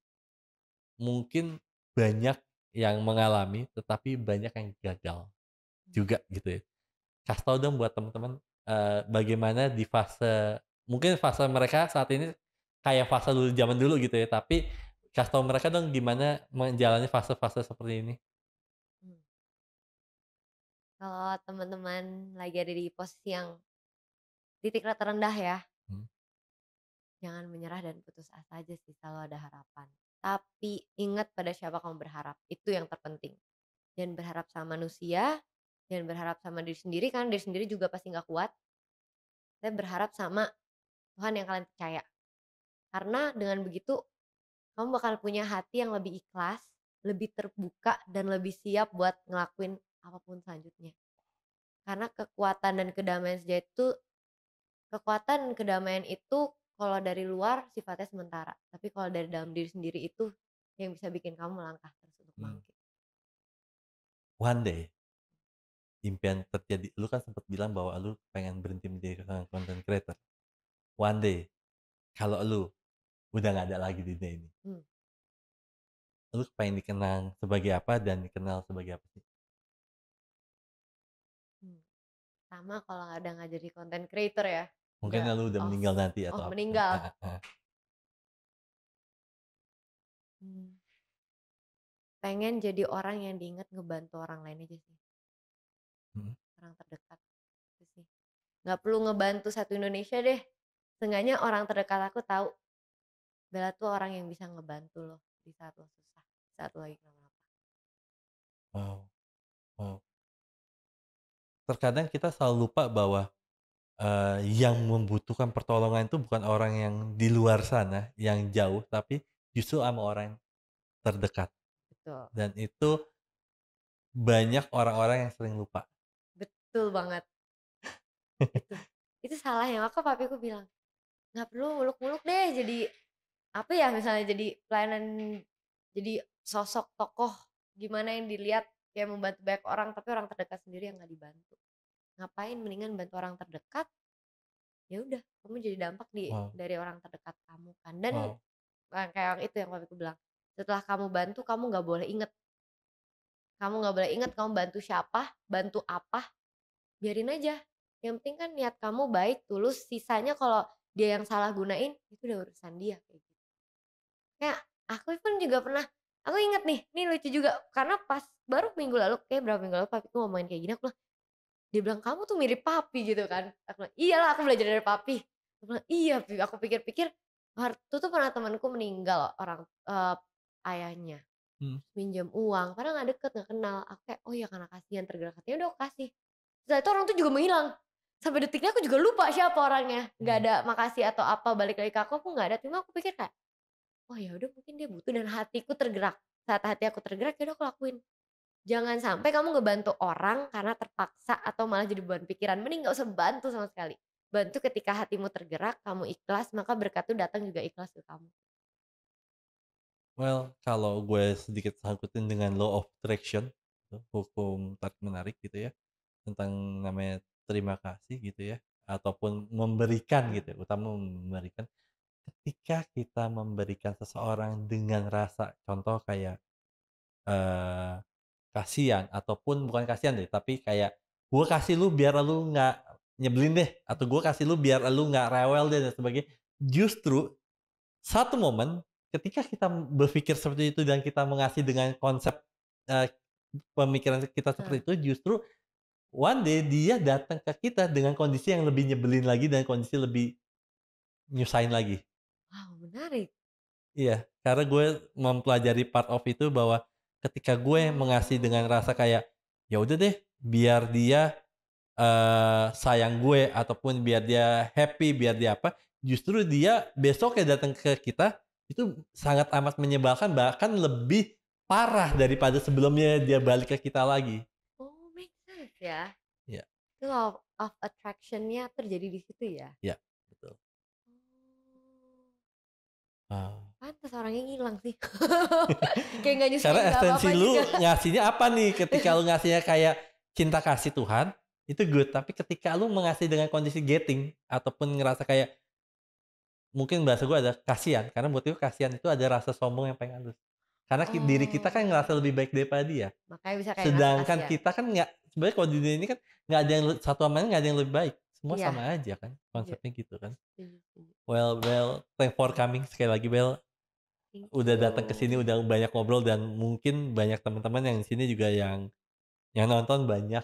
mungkin banyak yang mengalami, tetapi banyak yang gagal mmm, juga gitu ya. Kasih tahu dong buat teman-teman, bagaimana di fase mungkin fase mereka saat ini kayak fase lu zaman dulu gitu ya, tapi kasih tahu mereka dong gimana menjalani fase-fase seperti ini. mmm. Kalau teman-teman lagi ada di posisi yang titik terendah ya, Mmm, jangan menyerah dan putus asa aja sih, selalu ada harapan. Tapi ingat pada siapa kamu berharap, itu yang terpenting. Jangan berharap sama manusia, jangan berharap sama diri sendiri, kan diri sendiri juga pasti nggak kuat. Saya berharap sama Tuhan yang kalian percaya. Karena dengan begitu kamu bakal punya hati yang lebih ikhlas, lebih terbuka, dan lebih siap buat ngelakuin apapun selanjutnya. Karena kekuatan dan kedamaian itu kalau dari luar sifatnya sementara. Tapi kalau dari dalam diri sendiri itu yang bisa bikin kamu melangkah terus untuk mmm. bangkit. One day, impian terjadi lu kan sempet bilang bahwa lu pengen berhenti menjadi seorang content creator. One day, kalau lu udah nggak ada lagi di dunia ini, Hmm, lu pengen dikenang sebagai apa dan dikenal sebagai apa sih? hmm. Sama kalau udah nggak jadi content creator ya, Mungkin udah lu udah off, meninggal nanti oh atau apa? meninggal. Hmm. Pengen jadi orang yang diingat ngebantu orang lain aja sih, Mhm. orang terdekat, itu sih. Nggak perlu ngebantu satu Indonesia deh, seenggaknya orang terdekat aku tahu, Bella tuh orang yang bisa ngebantu lo di saat lo susah, saat lo lagi kenapa-napa. Wow, wow. Terkadang kita selalu lupa bahwa, yang membutuhkan pertolongan itu bukan orang yang di luar sana, yang jauh, tapi justru sama orang terdekat. Betul, Dan itu banyak orang-orang yang sering lupa. betul banget, itu. Itu salahnya, maka papiku bilang, "Nggak perlu muluk-muluk deh jadi, apa ya, misalnya jadi pelayanan, jadi sosok tokoh gimana yang dilihat kayak membantu banyak orang, tapi orang terdekat sendiri yang nggak dibantu. Ngapain, mendingan bantu orang terdekat, ya udah kamu jadi dampak Wow, dari orang terdekat kamu kan." Dan wow, kayak itu yang papiku bilang, "Setelah kamu bantu, kamu nggak boleh inget. Kamu nggak boleh inget kamu bantu siapa, bantu apa, biarin aja. Yang penting kan niat kamu baik, tulus, sisanya kalau dia yang salah gunain, itu udah urusan dia kayak gitu. Kayak aku pun juga pernah, aku inget nih, ini lucu juga karena pas baru minggu lalu, kayak berapa minggu lalu papiku ngomongin kayak gini, aku bilang, dia bilang, "Kamu tuh mirip papi," gitu kan. Aku bilang, "Iyalah aku belajar dari papi." Aku bilang, "Iya Pi," aku pikir-pikir, waktu tuh pernah temanku meninggal ayahnya, Hmm. minjem uang, padahal nggak deket, nggak kenal. Aku kayak, "Oh iya karena kasihan tergerak hatinya, udah aku kasih." Setelah itu orang tuh juga menghilang. Sampai detiknya aku juga lupa siapa orangnya. Nggak Hmm. ada makasih atau apa balik lagi ke aku nggak ada. Cuma aku pikir kayak, "Oh ya udah mungkin dia butuh," dan hatiku tergerak. Saat hati aku tergerak, ya udah aku lakuin. Jangan sampai kamu ngebantu orang karena terpaksa atau malah jadi beban pikiran. Mending nggak usah bantu sama sekali. Bantu ketika hatimu tergerak, kamu ikhlas, maka berkat itu datang juga ikhlas ke kamu. Well, kalau gue sedikit sangkutin dengan law of attraction, hukum tarik menarik gitu ya, tentang namanya terima kasih gitu ya, ataupun memberikan gitu ya, utama memberikan. Ketika kita memberikan seseorang dengan rasa contoh kayak, eee, kasihan ataupun bukan kasihan deh, tapi kayak, "Gue kasih lu biar lu nggak nyebelin deh," atau, "Gue kasih lu biar lu nggak rewel deh," dan sebagainya. Justru satu momen ketika kita berpikir seperti itu dan kita mengasih dengan konsep, eee, pemikiran kita seperti Heeh. itu, justru one day dia datang ke kita dengan kondisi yang lebih nyebelin lagi dan kondisi lebih nyusahin lagi. Wow, menarik. Iya, karena gue mempelajari part of itu bahwa ketika gue mengasih dengan Oh. rasa kayak, ya udah deh biar dia, sayang gue ataupun biar dia happy, biar dia apa, justru dia besoknya datang ke kita, itu sangat amat menyebalkan, bahkan lebih parah daripada sebelumnya dia balik ke kita lagi. Oh, make sense ya. Iya, Itu law of attraction-nya terjadi di situ ya? iya, betul. Oh, Ah. pantes orangnya ngilang sih. Kayak nggak Karena nyusahin nggak esensi apa-apa juga. lu ngasihnya apa nih, ketika lu ngasihnya kayak cinta kasih Tuhan, itu good, tapi ketika lu mengasih dengan kondisi getting, ataupun ngerasa kayak mungkin bahasa gue ada kasihan, karena buat gue kasihan itu ada rasa sombong yang paling halus. Karena diri kita kan ngerasa Oh, lebih baik daripada dia, makanya bisa kayak ngerasa sedangkan kasihan. kita kan nggak sebenarnya kalau di dunia ini kan nggak ada yang satu sama lain nggak ada yang lebih baik, semua Iya, sama aja kan, setuju konsepnya gitu kan. setuju setuju. Well well, thanks for coming sekali lagi Bel, Thank udah datang ke sini, you. udah banyak ngobrol dan mungkin banyak teman-teman yang di sini juga yang nonton banyak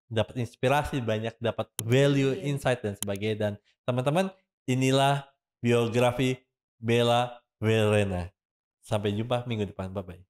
dapat inspirasi, banyak dapat value, Amin. insight dan sebagainya. Dan teman-teman, inilah biografi Bella Verena. Sampai jumpa minggu depan. Bye bye.